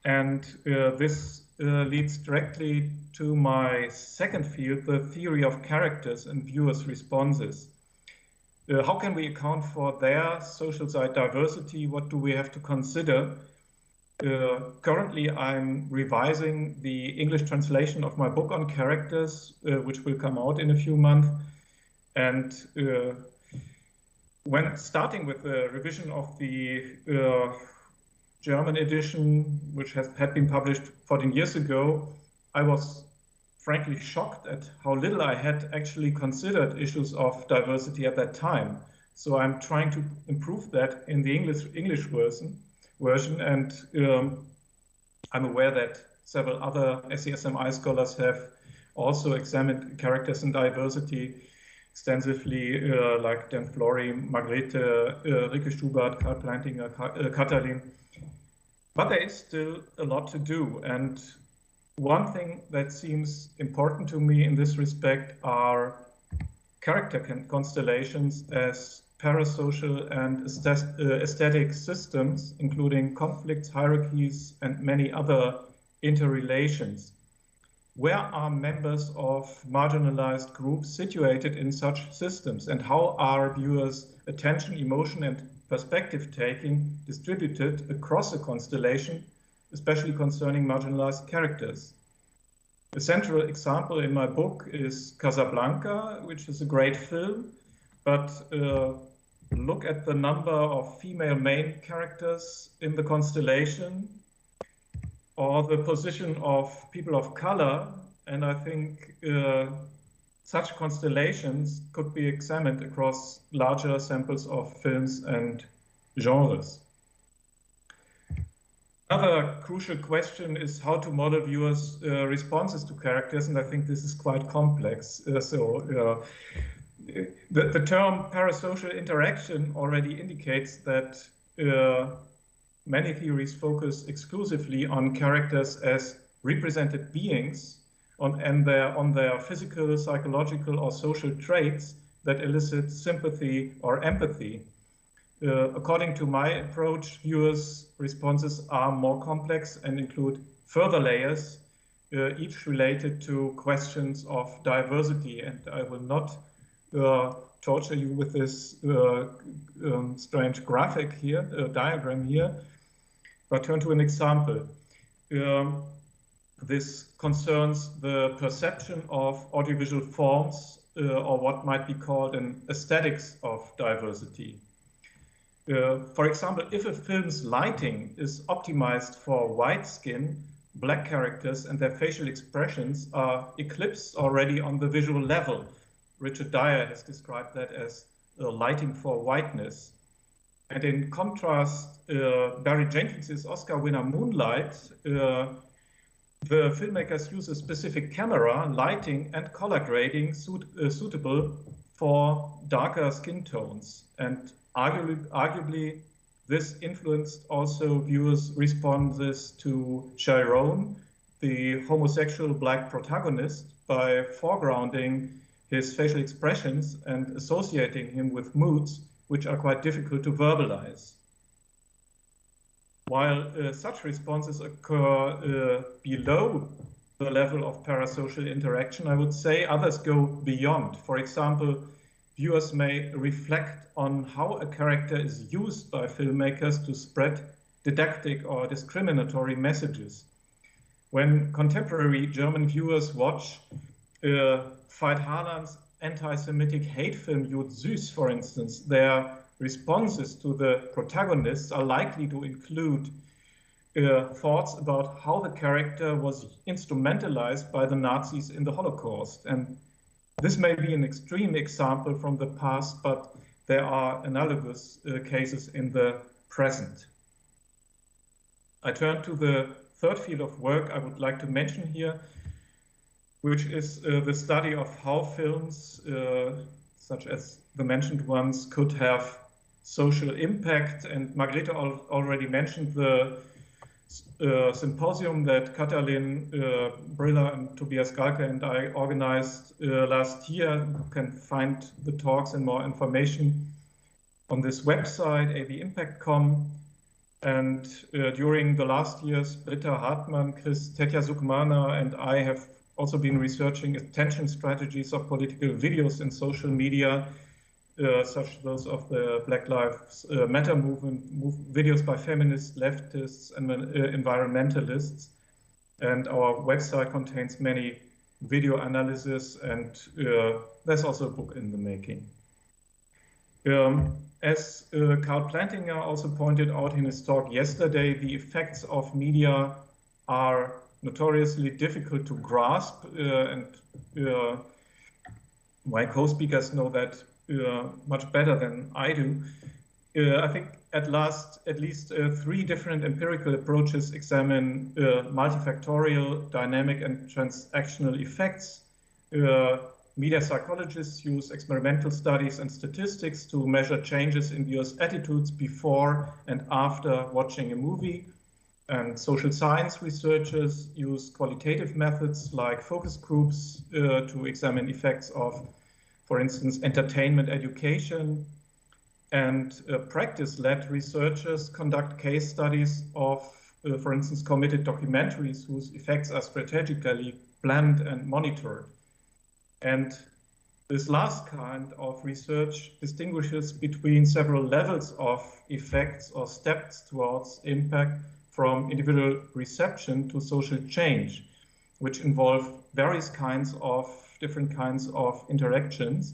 S4: and this leads directly to my second field, the theory of characters and viewers' responses. How can we account for their social side diversity? What do we have to consider? Currently, I'm revising the English translation of my book on characters, which will come out in a few months. And when starting with the revision of the German edition, which had been published 14 years ago, I was frankly shocked at how little I had actually considered issues of diversity at that time. So I'm trying to improve that in the English version, and I'm aware that several other SCSMI scholars have also examined characters and diversity extensively, like Dan Flory, Margrethe, Rike Schubert, Karl Plantinger, Catalin. But there is still a lot to do. And one thing that seems important to me in this respect are character constellations as parasocial and aesthetic systems, including conflicts, hierarchies, and many other interrelations. Where are members of marginalized groups situated in such systems, and how are viewers' attention, emotion, and perspective taking distributed across a constellation, especially concerning marginalized characters? A central example in my book is Casablanca, which is a great film, but look at the number of female main characters in the constellation, or the position of people of color, and I think such constellations could be examined across larger samples of films and genres. Another crucial question is how to model viewers' responses to characters, and I think this is quite complex. The term parasocial interaction already indicates that many theories focus exclusively on characters as represented beings on their physical, psychological, or social traits that elicit sympathy or empathy. According to my approach, viewers' responses are more complex and include further layers, each related to questions of diversity. And I will not torture you with this strange graphic here, diagram here, but turn to an example. This concerns the perception of audiovisual forms or what might be called an aesthetics of diversity. For example, if a film's lighting is optimized for white skin, black characters and their facial expressions are eclipsed already on the visual level. Richard Dyer has described that as lighting for whiteness. And in contrast, Barry Jenkins's Oscar winner Moonlight, the filmmakers use a specific camera, lighting and color grading suitable for darker skin tones. And arguably, this influenced also viewers' responses to Chiron, the homosexual black protagonist, by foregrounding his facial expressions and associating him with moods which are quite difficult to verbalize. While such responses occur below the level of parasocial interaction, I would say others go beyond. For example, viewers may reflect on how a character is used by filmmakers to spread didactic or discriminatory messages. When contemporary German viewers watch Veit Harlan's anti-Semitic hate film Jud Süß, for instance, their responses to the protagonists are likely to include thoughts about how the character was instrumentalized by the Nazis in the Holocaust. And this may be an extreme example from the past, but there are analogous cases in the present. I turn to the third field of work I would like to mention here, which is the study of how films, such as the mentioned ones, could have social impact. And Margrethe already mentioned the symposium that Catalin, Brylla, and Tobias Galke and I organized last year. You can find the talks and more information on this website, abimpact.com. And during the last years, Britta Hartmann, Tetja Sukmana, and I have also been researching attention strategies of political videos in social media, such those of the Black Lives Matter movement, videos by feminists, leftists, and environmentalists. And our website contains many video analysis, and there's also a book in the making. As Karl Plantinga also pointed out in his talk yesterday, the effects of media are notoriously difficult to grasp, and my co-speakers know that much better than I do. I think at least three different empirical approaches examine multifactorial, dynamic, and transactional effects. Media psychologists use experimental studies and statistics to measure changes in viewers' attitudes before and after watching a movie. And social science researchers use qualitative methods like focus groups to examine effects of, for instance, entertainment education. And practice-led researchers conduct case studies of, for instance, committed documentaries whose effects are strategically planned and monitored. And this last kind of research distinguishes between several levels of effects or steps towards impact, from individual reception to social change, which involve different kinds of interactions.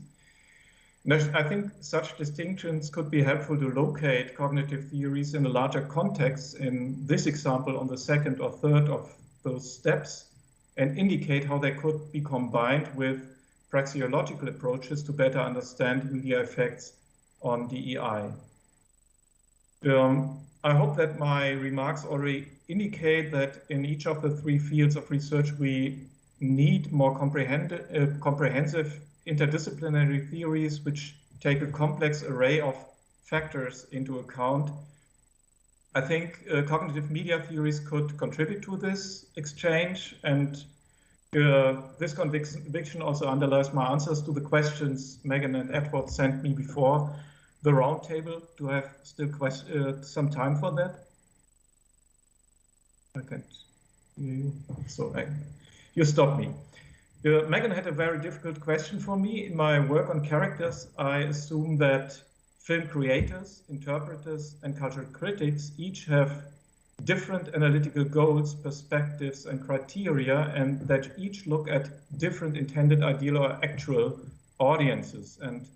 S4: And I think such distinctions could be helpful to locate cognitive theories in a larger context, in this example on the second or third of those steps, and indicate how they could be combined with praxeological approaches to better understand media effects on DEI. I hope that my remarks already indicate that in each of the three fields of research we need more comprehensive interdisciplinary theories which take a complex array of factors into account. I think cognitive media theories could contribute to this exchange, and this conviction also underlies my answers to the questions Meghan and Edward sent me before the roundtable. Do I have still some time for that? I can't hear you, so you stop me. Meghan had a very difficult question for me. In my work on characters, I assume that film creators, interpreters, and cultural critics each have different analytical goals, perspectives, and criteria, and that each look at different intended, ideal, or actual audiences. And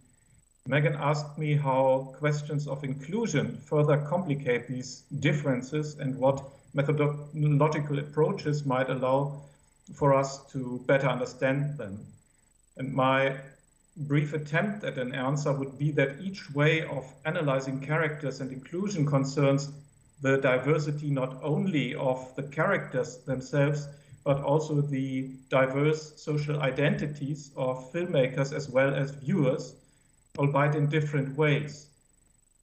S4: Meghan asked me how questions of inclusion further complicate these differences and what methodological approaches might allow for us to better understand them. And my brief attempt at an answer would be that each way of analyzing characters and inclusion concerns the diversity not only of the characters themselves, but also the diverse social identities of filmmakers as well as viewers, albeit in different ways.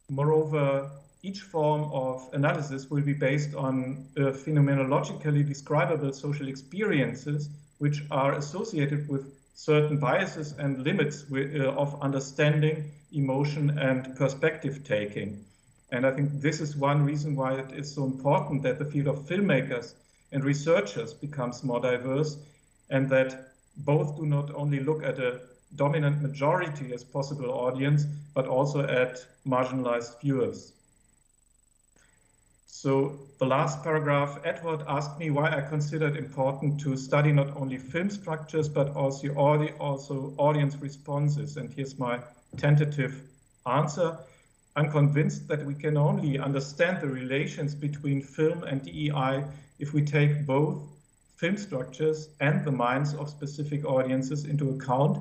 S4: Moreover, each form of analysis will be based on phenomenologically describable social experiences, which are associated with certain biases and limits of understanding, emotion, and perspective taking. And I think this is one reason why it is so important that the field of filmmakers and researchers becomes more diverse, and that both do not only look at a dominant majority as possible audience, but also at marginalized viewers. So the last paragraph, Edward asked me why I considered important to study not only film structures, but also audience responses. And here's my tentative answer. I'm convinced that we can only understand the relations between film and DEI if we take both film structures and the minds of specific audiences into account.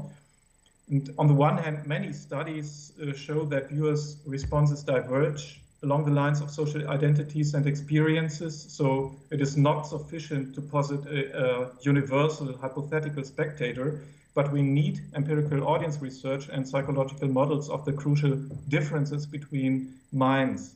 S4: And on the one hand, many studies show that viewers' responses diverge along the lines of social identities and experiences, so it is not sufficient to posit a universal hypothetical spectator, but we need empirical audience research and psychological models of the crucial differences between minds.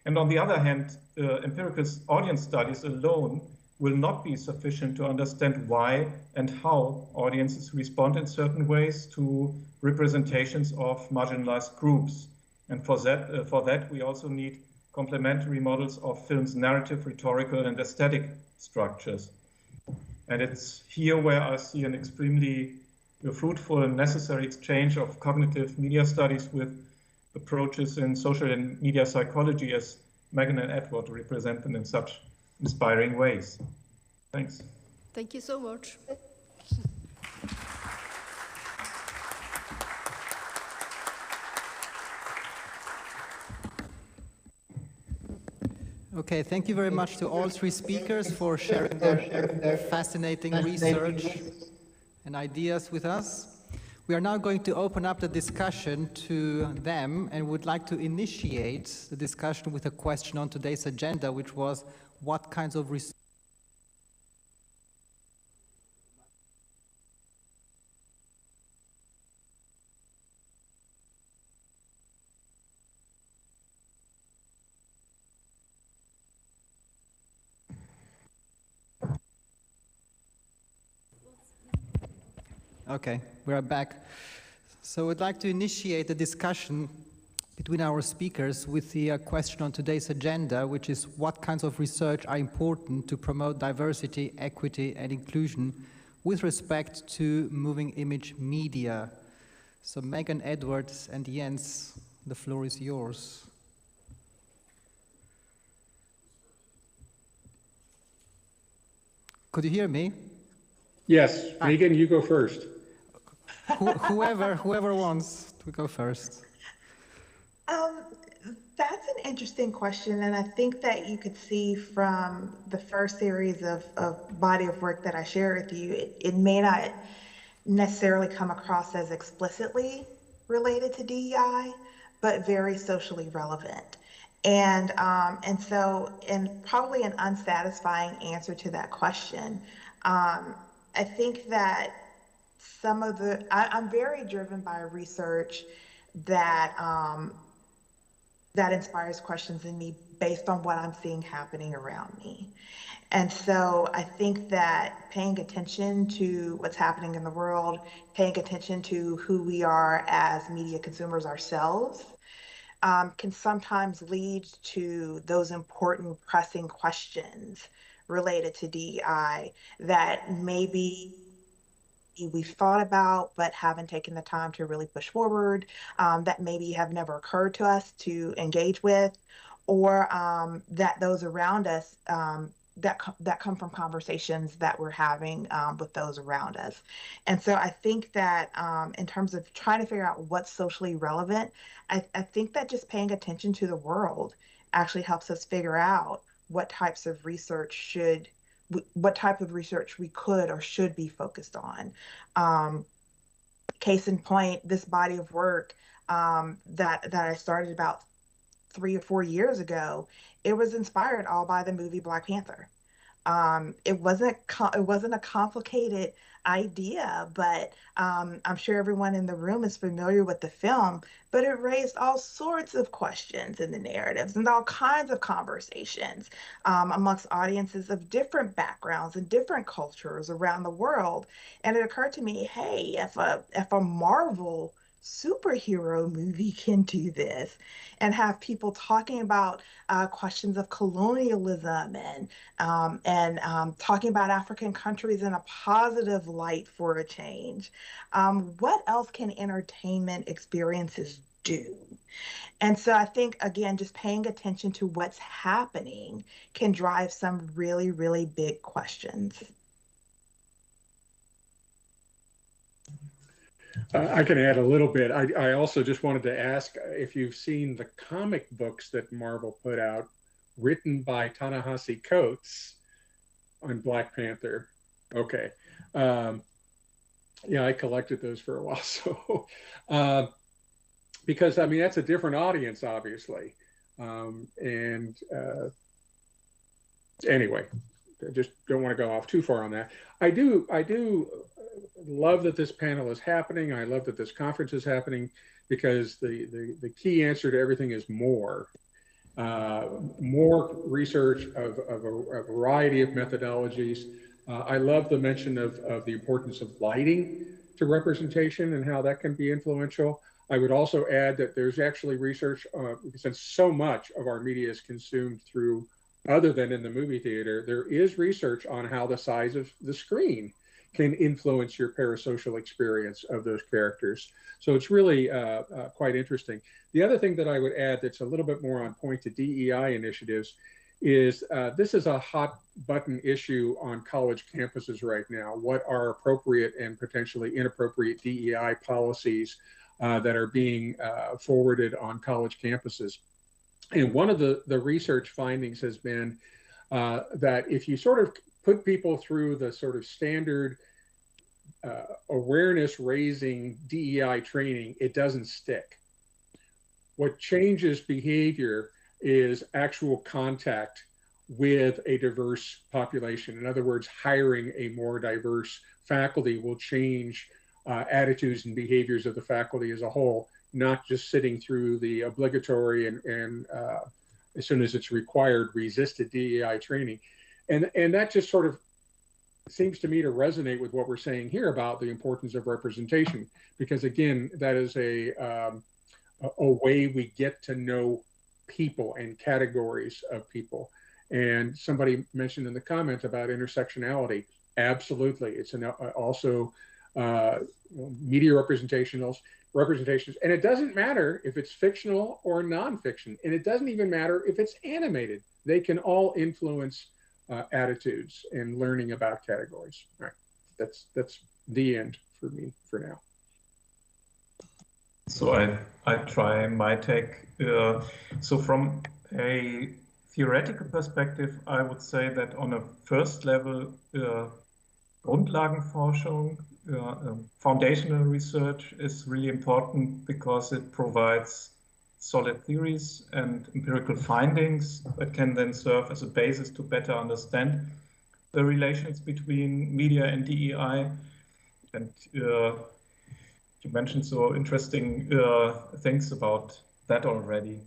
S4: And on the other hand, empirical audience studies alone will not be sufficient to understand why and how audiences respond in certain ways to representations of marginalized groups. And for that, we also need complementary models of film's narrative, rhetorical, and aesthetic structures. And it's here where I see an extremely fruitful and necessary exchange of cognitive media studies with approaches in social and media psychology, as Meghan and Edward represent them in such inspiring ways. Thanks.
S2: Thank you so much.
S5: Okay, thank you very much to all three speakers for sharing their fascinating research and ideas with us. We are now going to open up the discussion to them and would like to initiate the discussion with a question on today's agenda, which was what kinds of research Okay, we're back. So I'd like to initiate the discussion between our speakers with the question on today's agenda, which is what kinds of research are important to promote diversity, equity, and inclusion with respect to moving image media. So Meghan, Edwards, and Jens, the floor is yours. Could you hear me?
S3: Yes, Meghan, you go first.
S5: Whoever wants to go first.
S1: That's an interesting question, and I think that you could see from the first series of body of work that I shared with you, it may not necessarily come across as explicitly related to DEI, but very socially relevant. And probably an unsatisfying answer to that question. I think that I'm very driven by research that that inspires questions in me based on what I'm seeing happening around me. And so I think that paying attention to what's happening in the world, paying attention to who we are as media consumers ourselves, can sometimes lead to those important pressing questions related to DEI that maybe we've thought about but haven't taken the time to really push forward, that maybe have never occurred to us to engage with, or that those around us that come from conversations that we're having with those around us. And so I think that in terms of trying to figure out what's socially relevant, I think that just paying attention to the world actually helps us figure out what types of research what type of research we could or should be focused on. Case in point, this body of work that I started about 3 or 4 years ago, it was inspired all by the movie Black Panther. It wasn't a complicated idea, but I'm sure everyone in the room is familiar with the film, but it raised all sorts of questions in the narratives and all kinds of conversations amongst audiences of different backgrounds and different cultures around the world. And it occurred to me, hey, if a Marvel superhero movie can do this and have people talking about questions of colonialism and talking about African countries in a positive light for a change, what else can entertainment experiences do? And so I think, again, just paying attention to what's happening can drive some really, really big questions.
S3: I can add a little bit. I also just wanted to ask if you've seen the comic books that Marvel put out, written by Ta-Nehisi Coates on Black Panther. Okay. Yeah, I collected those for a while. So, because I mean, that's a different audience, obviously. Anyway, I just don't want to go off too far on that. I do love that this panel is happening. I love that this conference is happening, because the key answer to everything is more. More research of a variety of methodologies. I love the mention of the importance of lighting to representation and how that can be influential. I would also add that there's actually research, since so much of our media is consumed through, other than in the movie theater, there is research on how the size of the screen can influence your parasocial experience of those characters. So it's really quite interesting. The other thing that I would add that's a little bit more on point to DEI initiatives is this is a hot button issue on college campuses right now. What are appropriate and potentially inappropriate DEI policies that are being forwarded on college campuses? And one of the research findings has been that if you sort of put people through the sort of standard awareness raising DEI training, it doesn't stick. What changes behavior is actual contact with a diverse population. In other words, hiring a more diverse faculty will change attitudes and behaviors of the faculty as a whole, not just sitting through the obligatory and as soon as it's required, resisted DEI training. And that just sort of seems to me to resonate with what we're saying here about the importance of representation, because again, that is a way we get to know people and categories of people. And somebody mentioned in the comments about intersectionality. Absolutely, it's also media representations, and it doesn't matter if it's fictional or nonfiction, and it doesn't even matter if it's animated. They can all influence attitudes and learning about categories. All right, that's the end for me for now.
S4: So I try my take. So from a theoretical perspective, I would say that on a first level, Grundlagenforschung, foundational research is really important because it provides solid theories and empirical findings that can then serve as a basis to better understand the relations between media and DEI. And you mentioned so interesting things about that already.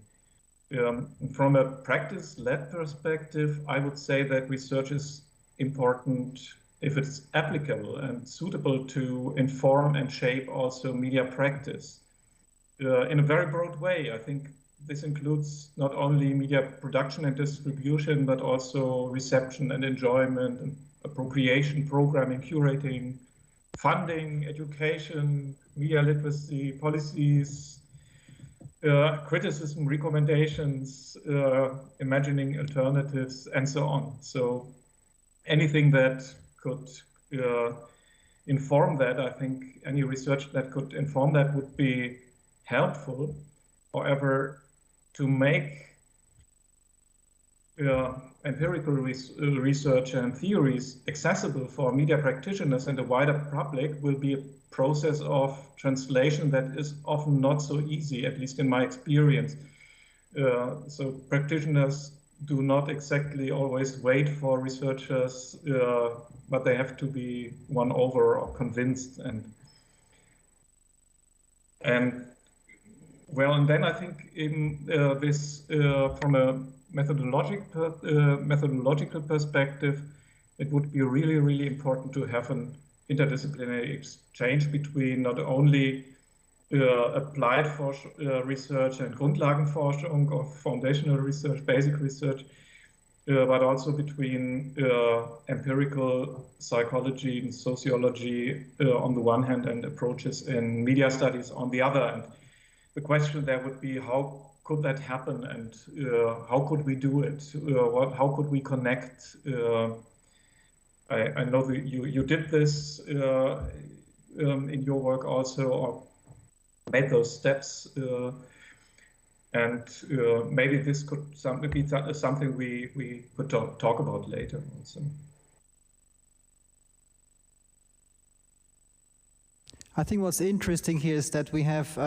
S4: From a practice-led perspective, I would say that research is important if it's applicable and suitable to inform and shape also media practice. In a very broad way, I think this includes not only media production and distribution, but also reception and enjoyment, and appropriation, programming, curating, funding, education, media literacy, policies, criticism, recommendations, imagining alternatives, and so on. So anything that could inform that, I think any research that could inform that would be helpful. However, to make empirical research and theories accessible for media practitioners and the wider public will be a process of translation that is often not so easy, at least in my experience. So practitioners do not exactly always wait for researchers, but they have to be won over or convinced. And well, and then I think in this, from a methodological perspective, it would be really, really important to have an interdisciplinary exchange between not only applied research and Grundlagenforschung or foundational research, basic research, but also between empirical psychology and sociology on the one hand and approaches in media studies on the other. And the question there would be, how could that happen, and how could we do it? How could we connect? I know that you did this in your work also, or made those steps, and maybe this could be something we could talk about later also.
S5: I think what's interesting here is that we have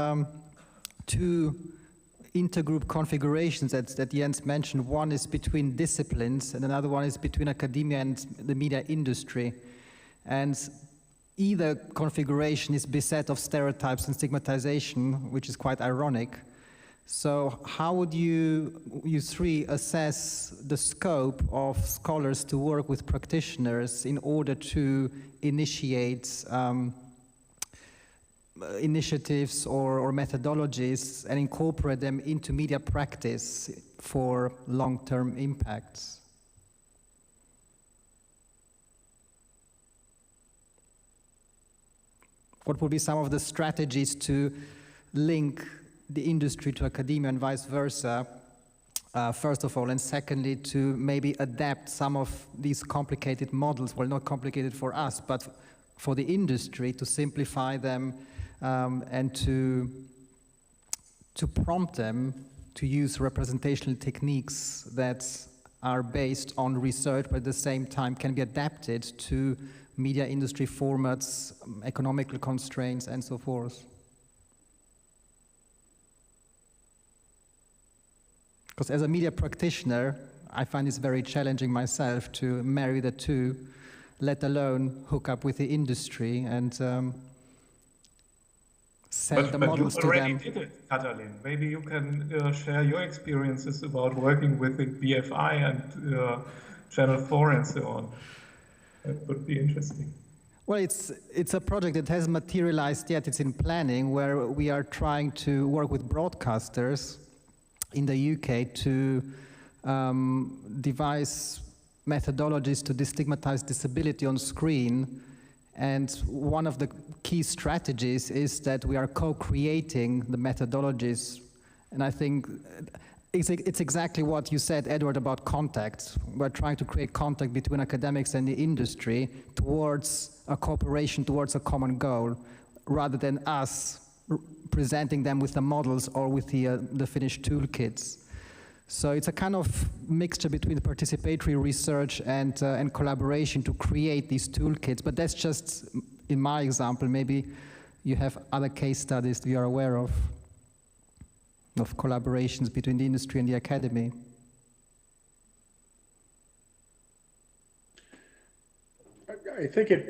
S5: two intergroup configurations that Jens mentioned. One is between disciplines and another one is between academia and the media industry. And either configuration is beset of stereotypes and stigmatization, which is quite ironic. So how would you three assess the scope of scholars to work with practitioners in order to initiate initiatives or methodologies and incorporate them into media practice for long-term impacts? What would be some of the strategies to link the industry to academia and vice versa, first of all, and secondly, to maybe adapt some of these complicated models, well, not complicated for us, but for the industry, to simplify them and to prompt them to use representational techniques that are based on research, but at the same time can be adapted to media industry formats, economical constraints, and so forth. Because as a media practitioner, I find it's very challenging myself to marry the two, let alone hook up with the industry and send the models to them.
S4: But you already did it, Catalin. Maybe you can share your experiences about working with the BFI and Channel 4 and so on. That would be interesting.
S5: Well, it's a project that hasn't materialized yet. It's in planning, where we are trying to work with broadcasters in the UK to devise methodologies to destigmatize disability on screen. And one of the key strategies is that we are co-creating the methodologies. And I think it's exactly what you said, Edward, about contact. We're trying to create contact between academics and the industry towards a cooperation, towards a common goal, rather than us presenting them with the models or with the finished toolkits. So it's a kind of mixture between participatory research and collaboration to create these toolkits. But that's just in my example. Maybe you have other case studies that you are aware of collaborations between the industry and the academy.
S3: I think it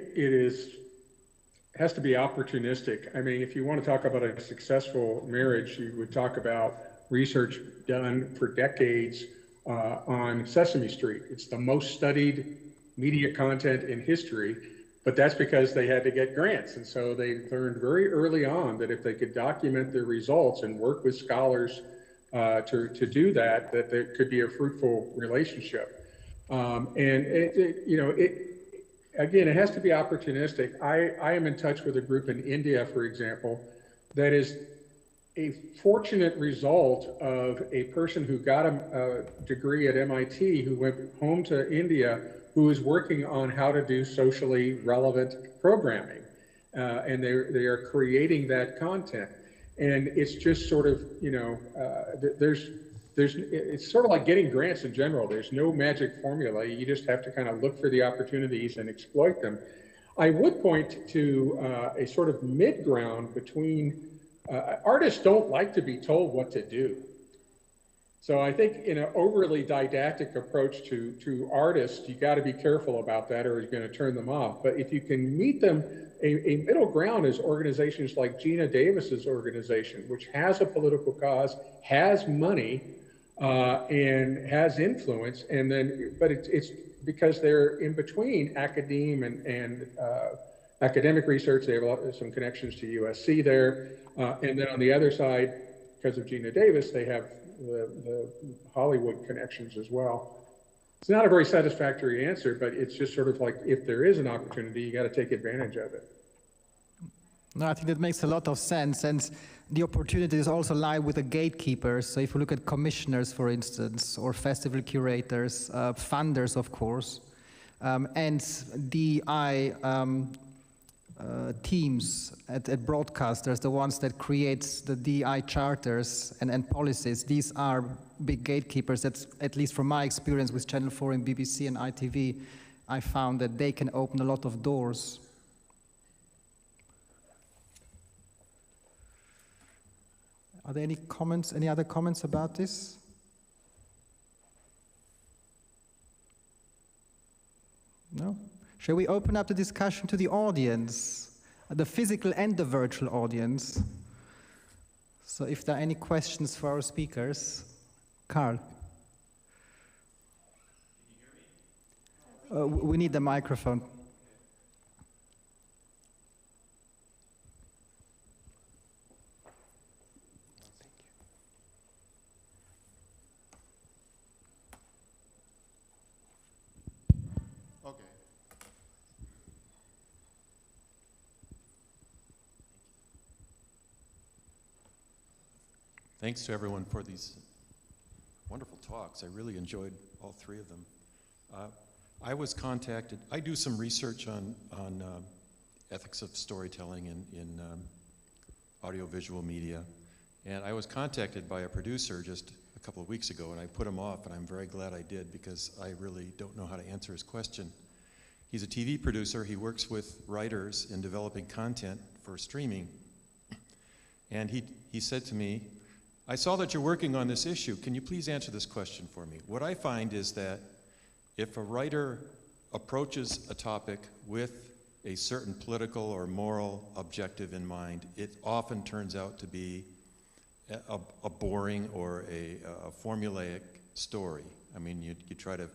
S3: has to be opportunistic. I mean, if you want to talk about a successful marriage, you would talk about research done for decades on Sesame Street. It's the most studied media content in history, but that's because they had to get grants. And so they learned very early on that if they could document their results and work with scholars to do that, that there could be a fruitful relationship. Again, it has to be opportunistic. I am in touch with a group in India, for example, that is a fortunate result of a person who got a degree at MIT, who went home to India, who is working on how to do socially relevant programming. And they are creating that content. And it's just sort of, you know, it's sort of like getting grants in general. There's no magic formula. You just have to kind of look for the opportunities and exploit them. I would point to a sort of mid-ground between, artists don't like to be told what to do. So I think in an overly didactic approach to artists, you got to be careful about that or you're going to turn them off. But if you can meet them, a middle ground is organizations like Gina Davis's organization, which has a political cause, has money, and has influence. And then, but it's because they're in between academe and academic research. They have some connections to USC there. And then on the other side, because of Gina Davis, they have the Hollywood connections as well. It's not a very satisfactory answer, but it's just sort of like, if there is an opportunity, you got to take advantage of it.
S5: No, I think that makes a lot of sense. And the opportunities also lie with the gatekeepers. So if you look at commissioners, for instance, or festival curators, funders, of course, and DI teams at broadcasters, the ones that create the DI charters and policies, these are big gatekeepers. That's, at least from my experience with Channel 4 and BBC and ITV, I found that they can open a lot of doors. Are there any comments, any other comments about this? No? Shall we open up the discussion to the audience, the physical and the virtual audience? So if there are any questions for our speakers, Carl. Can you hear me? We need the microphone.
S6: Thanks to everyone for these wonderful talks. I really enjoyed all three of them. I was contacted, I do some research on ethics of storytelling in audiovisual media, and I was contacted by a producer just a couple of weeks ago, and I put him off, and I'm very glad I did because I really don't know how to answer his question. He's a TV producer. He works with writers in developing content for streaming, and he said to me, I saw that you're working on this issue. Can you please answer this question for me? What I find is that if a writer approaches a topic with a certain political or moral objective in mind, it often turns out to be a boring or a formulaic story. I mean, you try to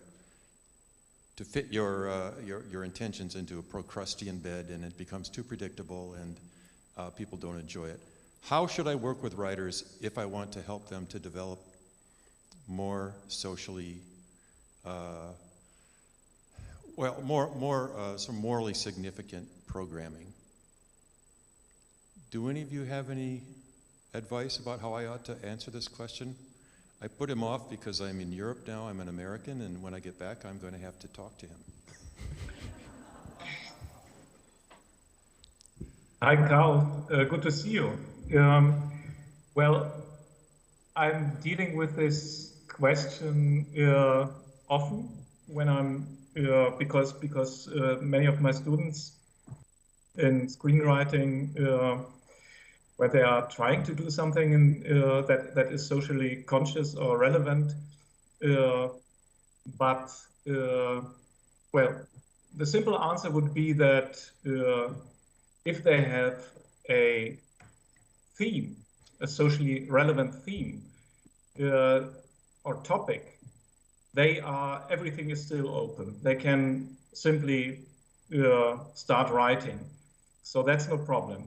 S6: fit your intentions into a Procrustean bed, and it becomes too predictable, and people don't enjoy it. How should I work with writers if I want to help them to develop more socially, some morally significant programming? Do any of you have any advice about how I ought to answer this question? I put him off because I'm in Europe now, I'm an American, and when I get back, I'm going to have to talk to him.
S4: Hi, Carl. Good to see you. Well, I'm dealing with this question often when I'm because many of my students in screenwriting, where they are trying to do something that is socially conscious or relevant, but well, the simple answer would be that if they have a theme, a socially relevant theme or topic, everything is still open. They can simply start writing. So that's no problem.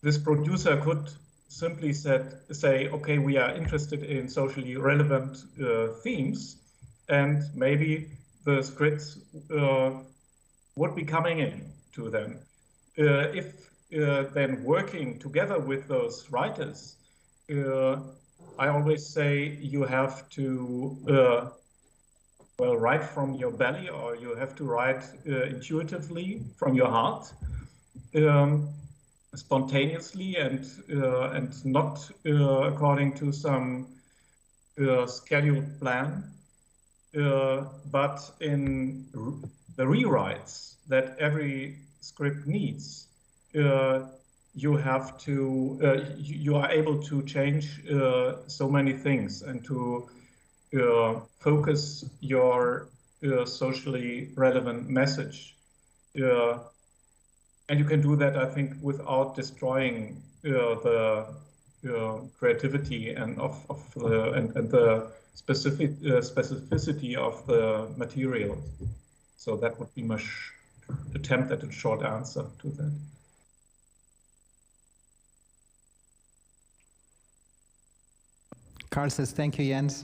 S4: This producer could simply say, okay, we are interested in socially relevant themes, and maybe the scripts would be coming in to them. If then working together with those writers, I always say you have to well, write from your belly, or you have to write intuitively from your heart, spontaneously, and not according to some scheduled plan, but in the rewrites that every script needs. You have to, you are able to change so many things and to focus your socially relevant message. And you can do that, I think, without destroying the creativity and the specificity of the material. So that would be my attempt at a short answer to that.
S5: Carl says, thank you, Jens.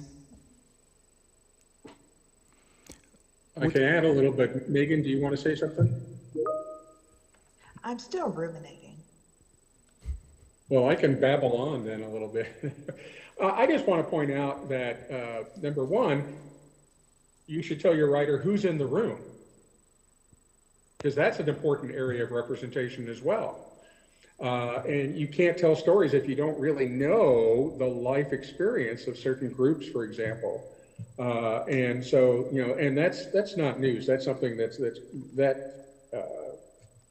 S3: I can add a little bit. Meghan, do you want to say something?
S1: I'm still ruminating.
S3: Well, I can babble on then a little bit. I just want to point out that, number one, you should tell your writer who's in the room, because that's an important area of representation as well. And you can't tell stories if you don't really know the life experience of certain groups, for example. And so, you know, and that's not news. That's something that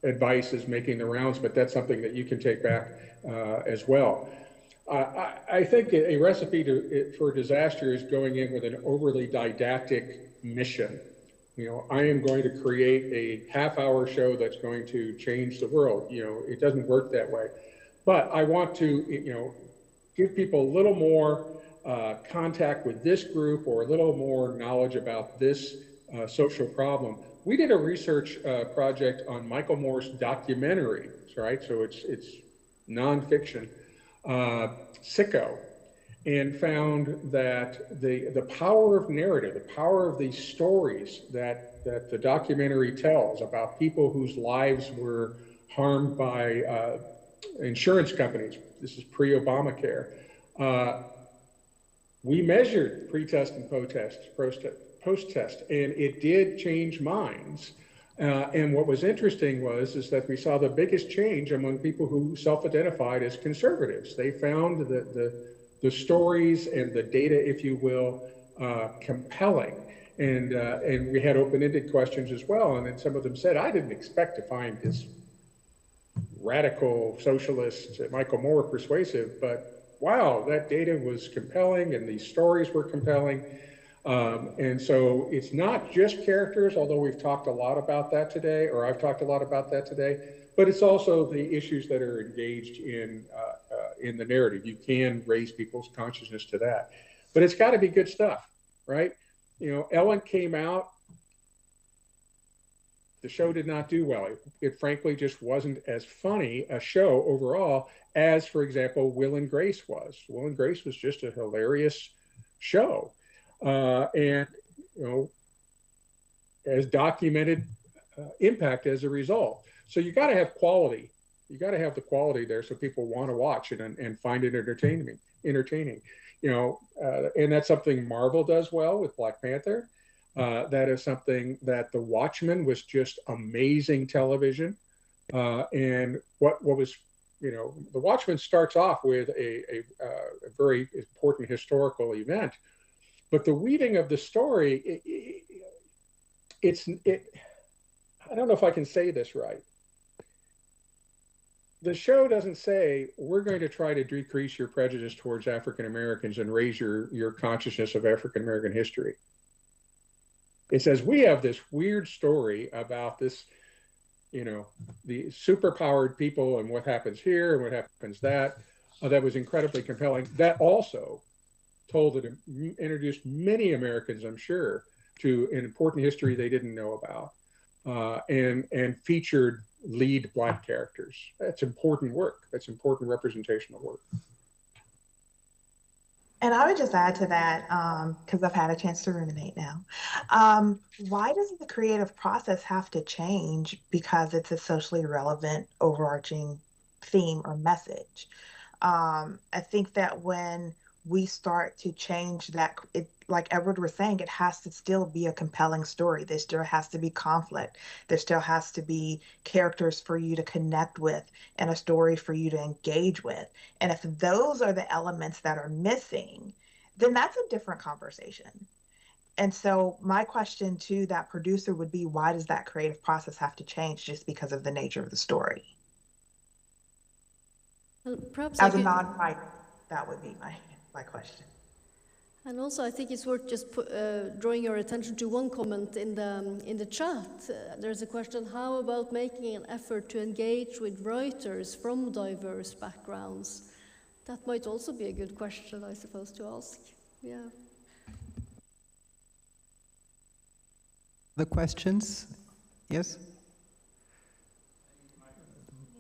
S3: advice is making the rounds, but that's something that you can take back as well. I think a recipe for disaster is going in with an overly didactic mission. You know, I am going to create a half-hour show that's going to change the world. You know, it doesn't work that way. But I want to, you know, give people a little more contact with this group, or a little more knowledge about this social problem. We did a research project on Michael Moore's documentary, right? So it's nonfiction, Sicko, and found that the power of narrative, the power of these stories that the documentary tells about people whose lives were harmed by insurance companies. This is pre-Obamacare. We measured pre-test and post-test, and it did change minds. And what was interesting is that we saw the biggest change among people who self-identified as conservatives. They found that the stories and the data, if you will, compelling. And we had open-ended questions as well. And then some of them said, I didn't expect to find this radical socialist Michael Moore persuasive, but wow, that data was compelling and these stories were compelling. And so it's not just characters, although we've talked a lot about that today, or I've talked a lot about that today, but it's also the issues that are engaged in the narrative. You can raise people's consciousness to that, but it's got to be good stuff, right? You know, Ellen came out, the show did not do well. It frankly just wasn't as funny a show overall as, for example, Will and Grace was. Will and Grace was just a hilarious show. And, you know, as documented impact as a result. So you got to have quality. You got to have the quality there so people want to watch it and find it entertaining. You know, and that's something Marvel does well with Black Panther. That is something that The Watchmen was just amazing television. And what was, you know, The Watchmen starts off with a very important historical event, but the weaving of the story, I don't know if I can say this right. The show doesn't say, we're going to try to decrease your prejudice towards African Americans and raise your consciousness of African American history. It says, we have this weird story about this, you know, the superpowered people and what happens here and what happens that was incredibly compelling. That also told it, introduced many Americans, I'm sure, to an important history they didn't know about, and featured lead Black characters. That's important work. That's important representational work.
S1: And I would just add to that, because I've had a chance to ruminate now. Why does the creative process have to change because it's a socially relevant, overarching theme or message. I think that when we start to change that, it, like Edward was saying, it has to still be a compelling story. There still has to be conflict. There still has to be characters for you to connect with and a story for you to engage with. And if those are the elements that are missing, then that's a different conversation. And so my question to that producer would be, why does that creative process have to change just because of the nature of the story?
S2: Well, perhaps
S1: As a non-writer, that would be my question.
S2: And also, I think it's worth just drawing your attention to one comment in the chat. There's a question: how about making an effort to engage with writers from diverse backgrounds? That might also be a good question, I suppose, to ask. Yeah.
S5: The questions? Yes?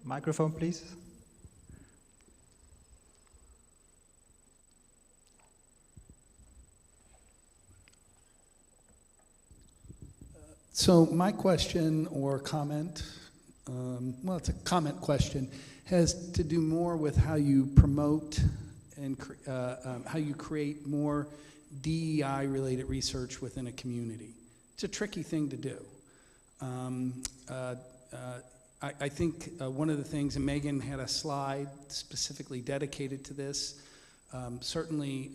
S5: Microphone, please.
S7: So my question or comment, well, it's a comment question, has to do more with how you promote and how you create more DEI-related research within a community. It's a tricky thing to do. I think one of the things, and Meghan had a slide specifically dedicated to this, certainly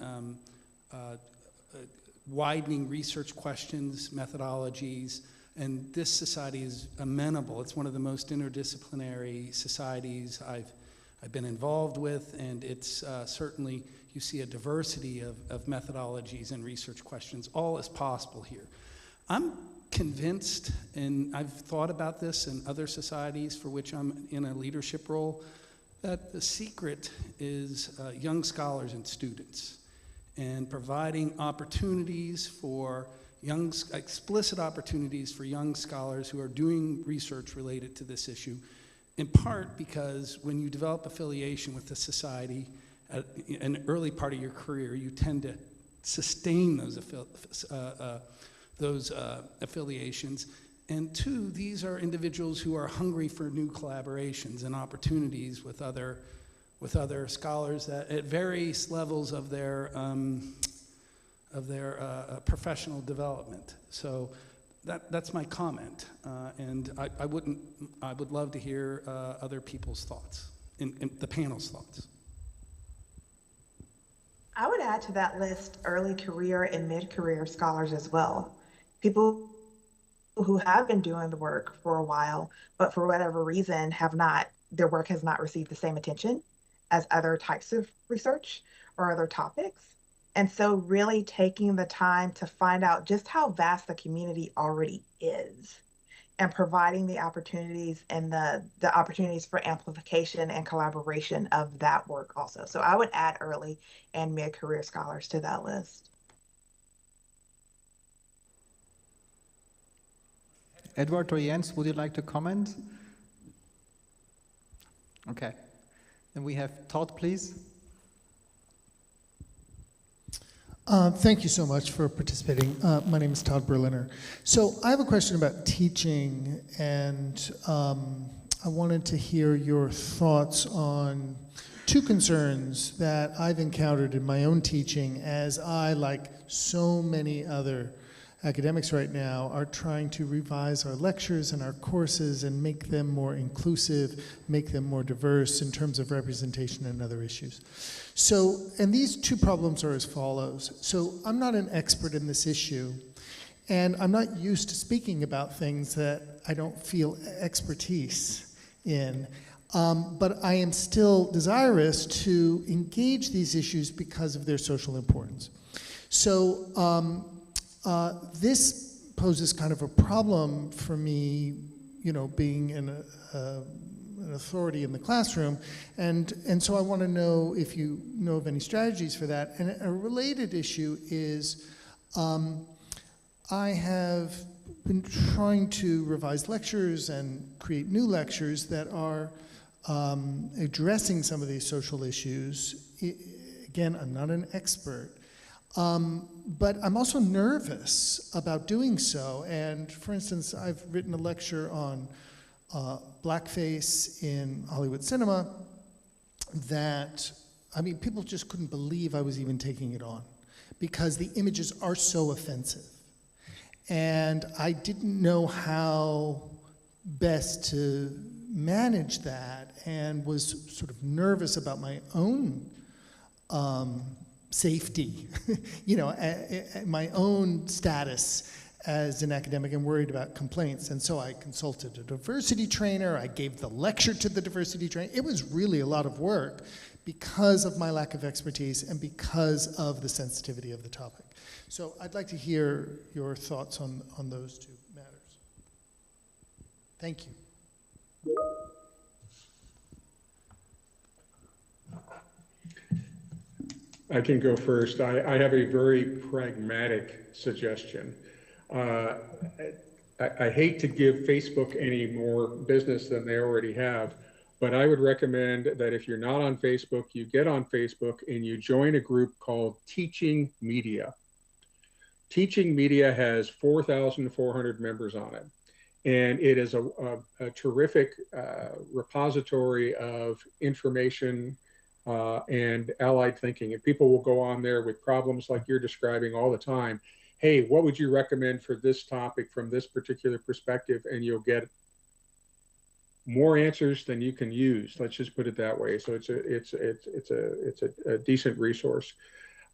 S7: widening research questions, methodologies, and this society is amenable. It's one of the most interdisciplinary societies I've been involved with, and it's certainly, you see a diversity of methodologies and research questions. All is possible here. I'm convinced, and I've thought about this in other societies for which I'm in a leadership role, that the secret is young scholars and students, and providing opportunities for explicit opportunities for young scholars who are doing research related to this issue, in part because when you develop affiliation with the society at an early part of your career, you tend to sustain those affiliations. And two, these are individuals who are hungry for new collaborations and opportunities with other scholars that at various levels of their professional development. So that's my comment, and I would love to hear other people's thoughts, and the panel's thoughts.
S1: I would add to that list early career and mid-career scholars as well. People who have been doing the work for a while, but for whatever reason their work has not received the same attention as other types of research or other topics. And so really taking the time to find out just how vast the community already is and providing the opportunities and the opportunities for amplification and collaboration of that work also. So I would add early and mid-career scholars to that list.
S5: Edward or Jens, would you like to comment? Okay. Then we have Todd, please.
S8: Thank you so much for participating. My name is Todd Brylla. So I have a question about teaching, and I wanted to hear your thoughts on two concerns that I've encountered in my own teaching as I, like so many other academics right now, are trying to revise our lectures and our courses and make them more inclusive, make them more diverse in terms of representation and other issues. So, and these two problems are as follows. So I'm not an expert in this issue, and I'm not used to speaking about things that I don't feel expertise in. But I am still desirous to engage these issues because of their social importance. So this poses kind of a problem for me, you know, being an authority in the classroom, and so I want to know if you know of any strategies for that. And a related issue is I have been trying to revise lectures and create new lectures that are addressing some of these social issues. Again, I'm not an expert, but I'm also nervous about doing so. And for instance, I've written a lecture on blackface in Hollywood cinema that, I mean, people just couldn't believe I was even taking it on because the images are so offensive. And I didn't know how best to manage that and was sort of nervous about my own safety, you know, my own status as an academic and worried about complaints. And so I consulted a diversity trainer. I gave the lecture to the diversity trainer. It was really a lot of work because of my lack of expertise and because of the sensitivity of the topic. So I'd like to hear your thoughts on those two matters. Thank you.
S3: I can go first. I have a very pragmatic suggestion. I hate to give Facebook any more business than they already have, but I would recommend that if you're not on Facebook, you get on Facebook and you join a group called Teaching Media. Teaching Media has 4,400 members on it, and it is a terrific repository of information and allied thinking. And people will go on there with problems like you're describing all the time. Hey, what would you recommend for this topic from this particular perspective? And you'll get more answers than you can use. Let's just put it that way. So it's a decent resource.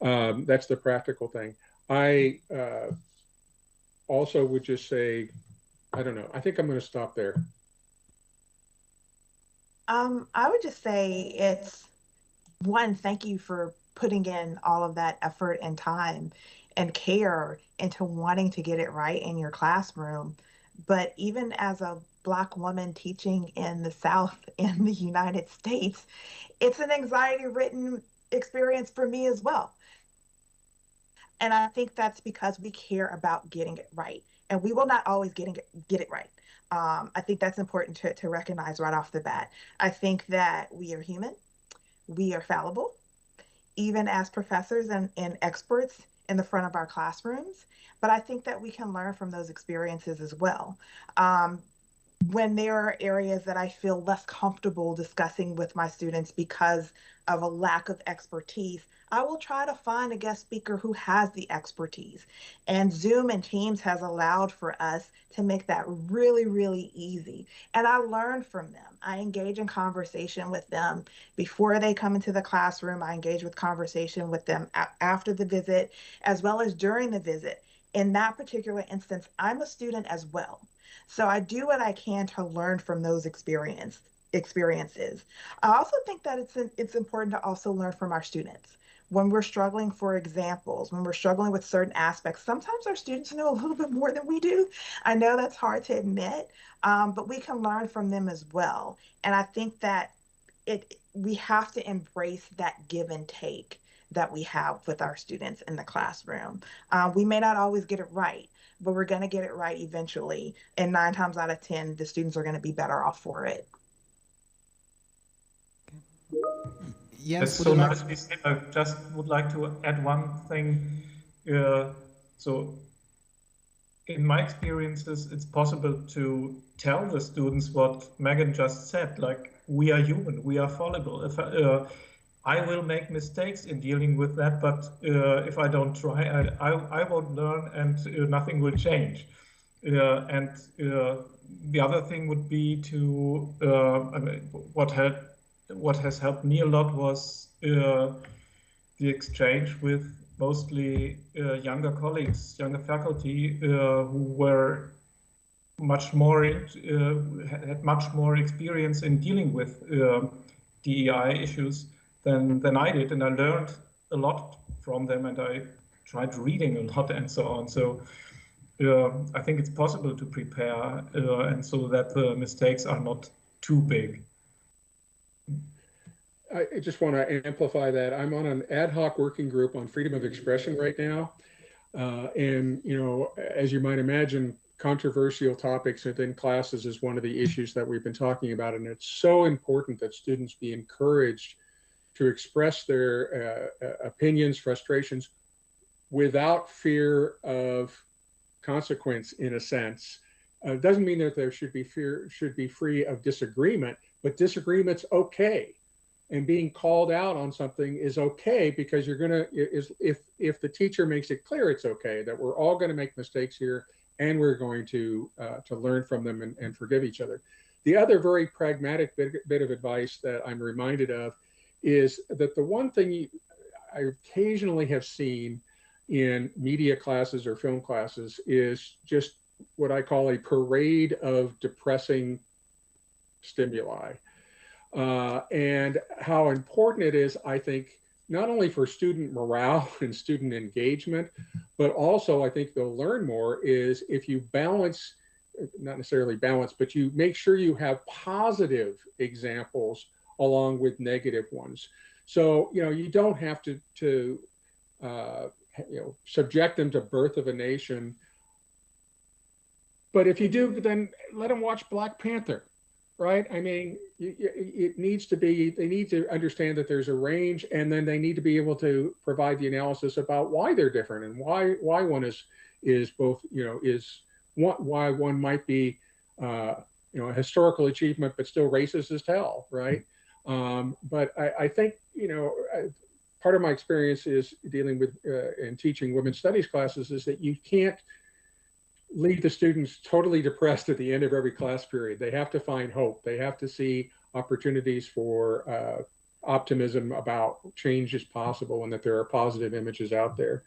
S3: That's the practical thing. I also would just say, I don't know. I think I'm going to stop there.
S1: I would just say it's one, thank you for putting in all of that effort and time and care into wanting to get it right in your classroom. But even as a Black woman teaching in the South in the United States, it's an anxiety-ridden experience for me as well. And I think that's because we care about getting it right. And we will not always get it right. I think that's important to recognize right off the bat. I think that we are human. We are fallible, even as professors and experts in the front of our classrooms. But I think that we can learn from those experiences as well. When there are areas that I feel less comfortable discussing with my students because of a lack of expertise, I will try to find a guest speaker who has the expertise. And Zoom and Teams has allowed for us to make that really, really easy. And I learn from them. I engage in conversation with them before they come into the classroom. I engage with conversation with them after the visit, as well as during the visit. In that particular instance, I'm a student as well. So I do what I can to learn from those experiences. I also think that it's important to also learn from our students. When we're struggling for examples, when we're struggling with certain aspects, sometimes our students know a little bit more than we do. I know that's hard to admit, but we can learn from them as well. And I think that we have to embrace that give and take that we have with our students in the classroom. We may not always get it right, but we're going to get it right eventually. And 9 times out of 10, the students are going to be better off for it.
S5: Yes,
S4: that's so nicely said. I just would like to add one thing. So in my experiences, it's possible to tell the students what Meghan just said, like, we are human, we are fallible. If I will make mistakes in dealing with that, but if I don't try, I won't learn, and nothing will change. And the other thing would be to, I mean, what has helped me a lot was the exchange with mostly younger colleagues, younger faculty who were much more had much more experience in dealing with DEI issues than I did, and I learned a lot from them, and I tried reading a lot and so on. So I think it's possible to prepare, and so that the mistakes are not too big.
S3: I just want to amplify that. I'm on an ad hoc working group on freedom of expression right now. And, you know, as you might imagine, controversial topics within classes is one of the issues that we've been talking about. And it's so important that students be encouraged to express their opinions, frustrations, without fear of consequence, in a sense. Doesn't mean that there should be free of disagreement, but disagreement's okay. And being called out on something is okay, because if the teacher makes it clear it's okay, that we're all going to make mistakes here and we're going to learn from them and forgive each other. The other very pragmatic bit of advice that I'm reminded of is that the one thing I occasionally have seen in media classes or film classes is just what I call a parade of depressing stimuli. And how important it is, I think, not only for student morale and student engagement, but also I think they'll learn more is if you balance, not necessarily balance, but you make sure you have positive examples along with negative ones. So, you don't have to subject them to Birth of a Nation. But if you do, then let them watch Black Panther. Right? I mean, it needs to be, they need to understand that there's a range, and then they need to be able to provide the analysis about why they're different and why one is both, why one might be, a historical achievement, but still racist as hell, right? But I think, part of my experience is dealing with and teaching women's studies classes is that you can't leave the students totally depressed at the end of every class period. They have to find hope. They have to see opportunities for optimism about change is possible and that there are positive images out there.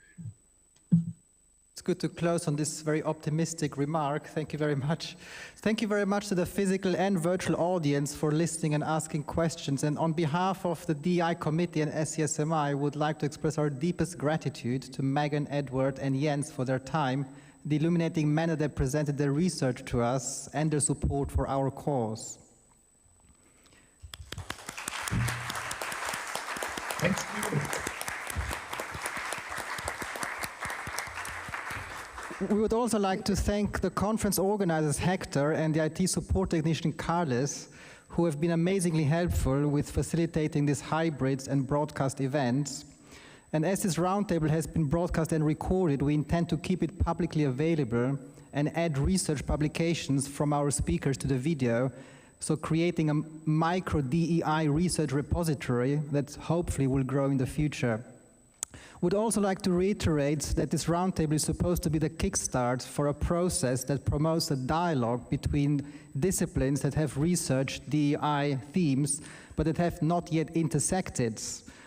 S5: It's good to close on this very optimistic remark. Thank you very much. Thank you very much to the physical and virtual audience for listening and asking questions. And on behalf of the DEI committee and SCSMI, I would like to express our deepest gratitude to Meghan, Edward, and Jens for their time, the illuminating manner they presented their research to us, and their support for our cause.
S4: Thank you.
S5: We would also like to thank the conference organizers Hector and the IT support technician Carles, who have been amazingly helpful with facilitating these hybrids and broadcast events. And as this roundtable has been broadcast and recorded, we intend to keep it publicly available and add research publications from our speakers to the video, so creating a micro DEI research repository that hopefully will grow in the future. Would also like to reiterate that this roundtable is supposed to be the kickstart for a process that promotes a dialogue between disciplines that have researched DEI themes, but that have not yet intersected.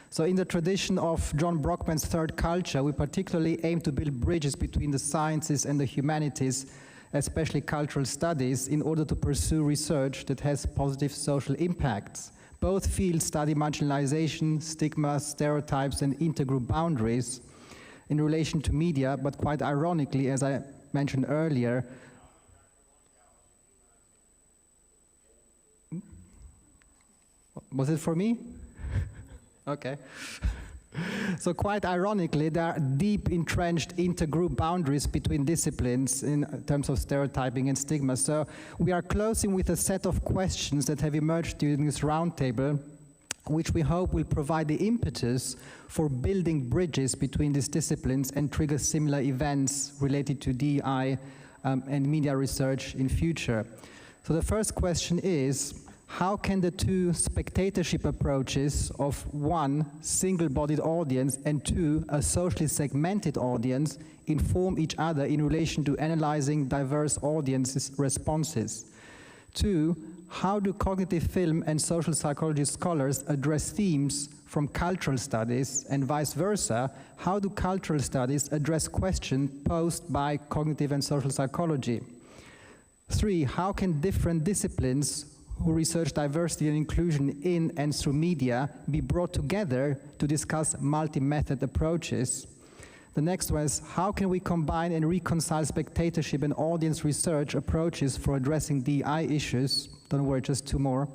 S5: So in the tradition of John Brockman's third culture, we particularly aim to build bridges between the sciences and the humanities, especially cultural studies, in order to pursue research that has positive social impacts. Both fields study marginalization, stigma, stereotypes, and intergroup boundaries in relation to media, but quite ironically, as I mentioned earlier, was it for me? Okay. So quite ironically, there are deep entrenched intergroup boundaries between disciplines in terms of stereotyping and stigma. So we are closing with a set of questions that have emerged during this roundtable, which we hope will provide the impetus for building bridges between these disciplines and trigger similar events related to DEI and media research in future. So the first question is, how can the two spectatorship approaches of one, single-bodied audience, and two, a socially segmented audience, inform each other in relation to analyzing diverse audiences' responses? Two, how do cognitive film and social psychology scholars address themes from cultural studies, and vice versa? How do cultural studies address questions posed by cognitive and social psychology? Three, how can different disciplines who research diversity and inclusion in and through media be brought together to discuss multi-method approaches? The next one is, how can we combine and reconcile spectatorship and audience research approaches for addressing DEI issues? Don't worry, just two more.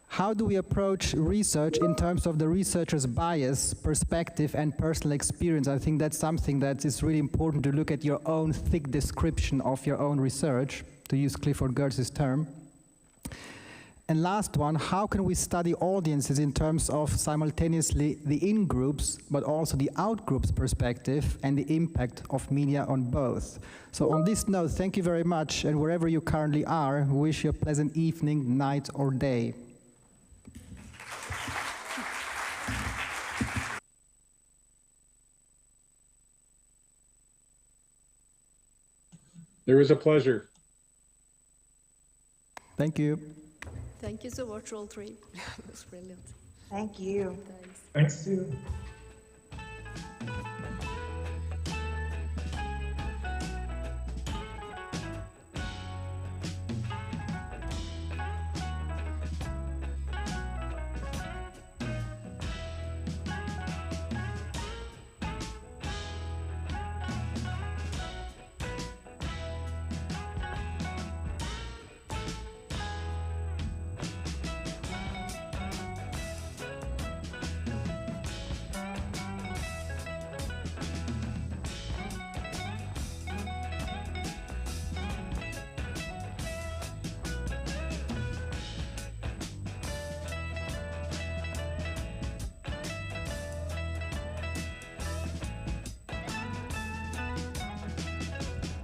S5: How do we approach research in terms of the researcher's bias, perspective, and personal experience? I think that's something that is really important, to look at your own thick description of your own research, to use Clifford Gertz's term. And last one, how can we study audiences in terms of simultaneously the in-groups, but also the out-groups perspective and the impact of media on both? So on this note, thank you very much, and wherever you currently are, we wish you a pleasant evening, night, or day.
S3: There was a pleasure.
S5: Thank you.
S2: Thank you so much, all three. It was brilliant.
S1: Thank you.
S2: Thanks.
S4: Thanks to you.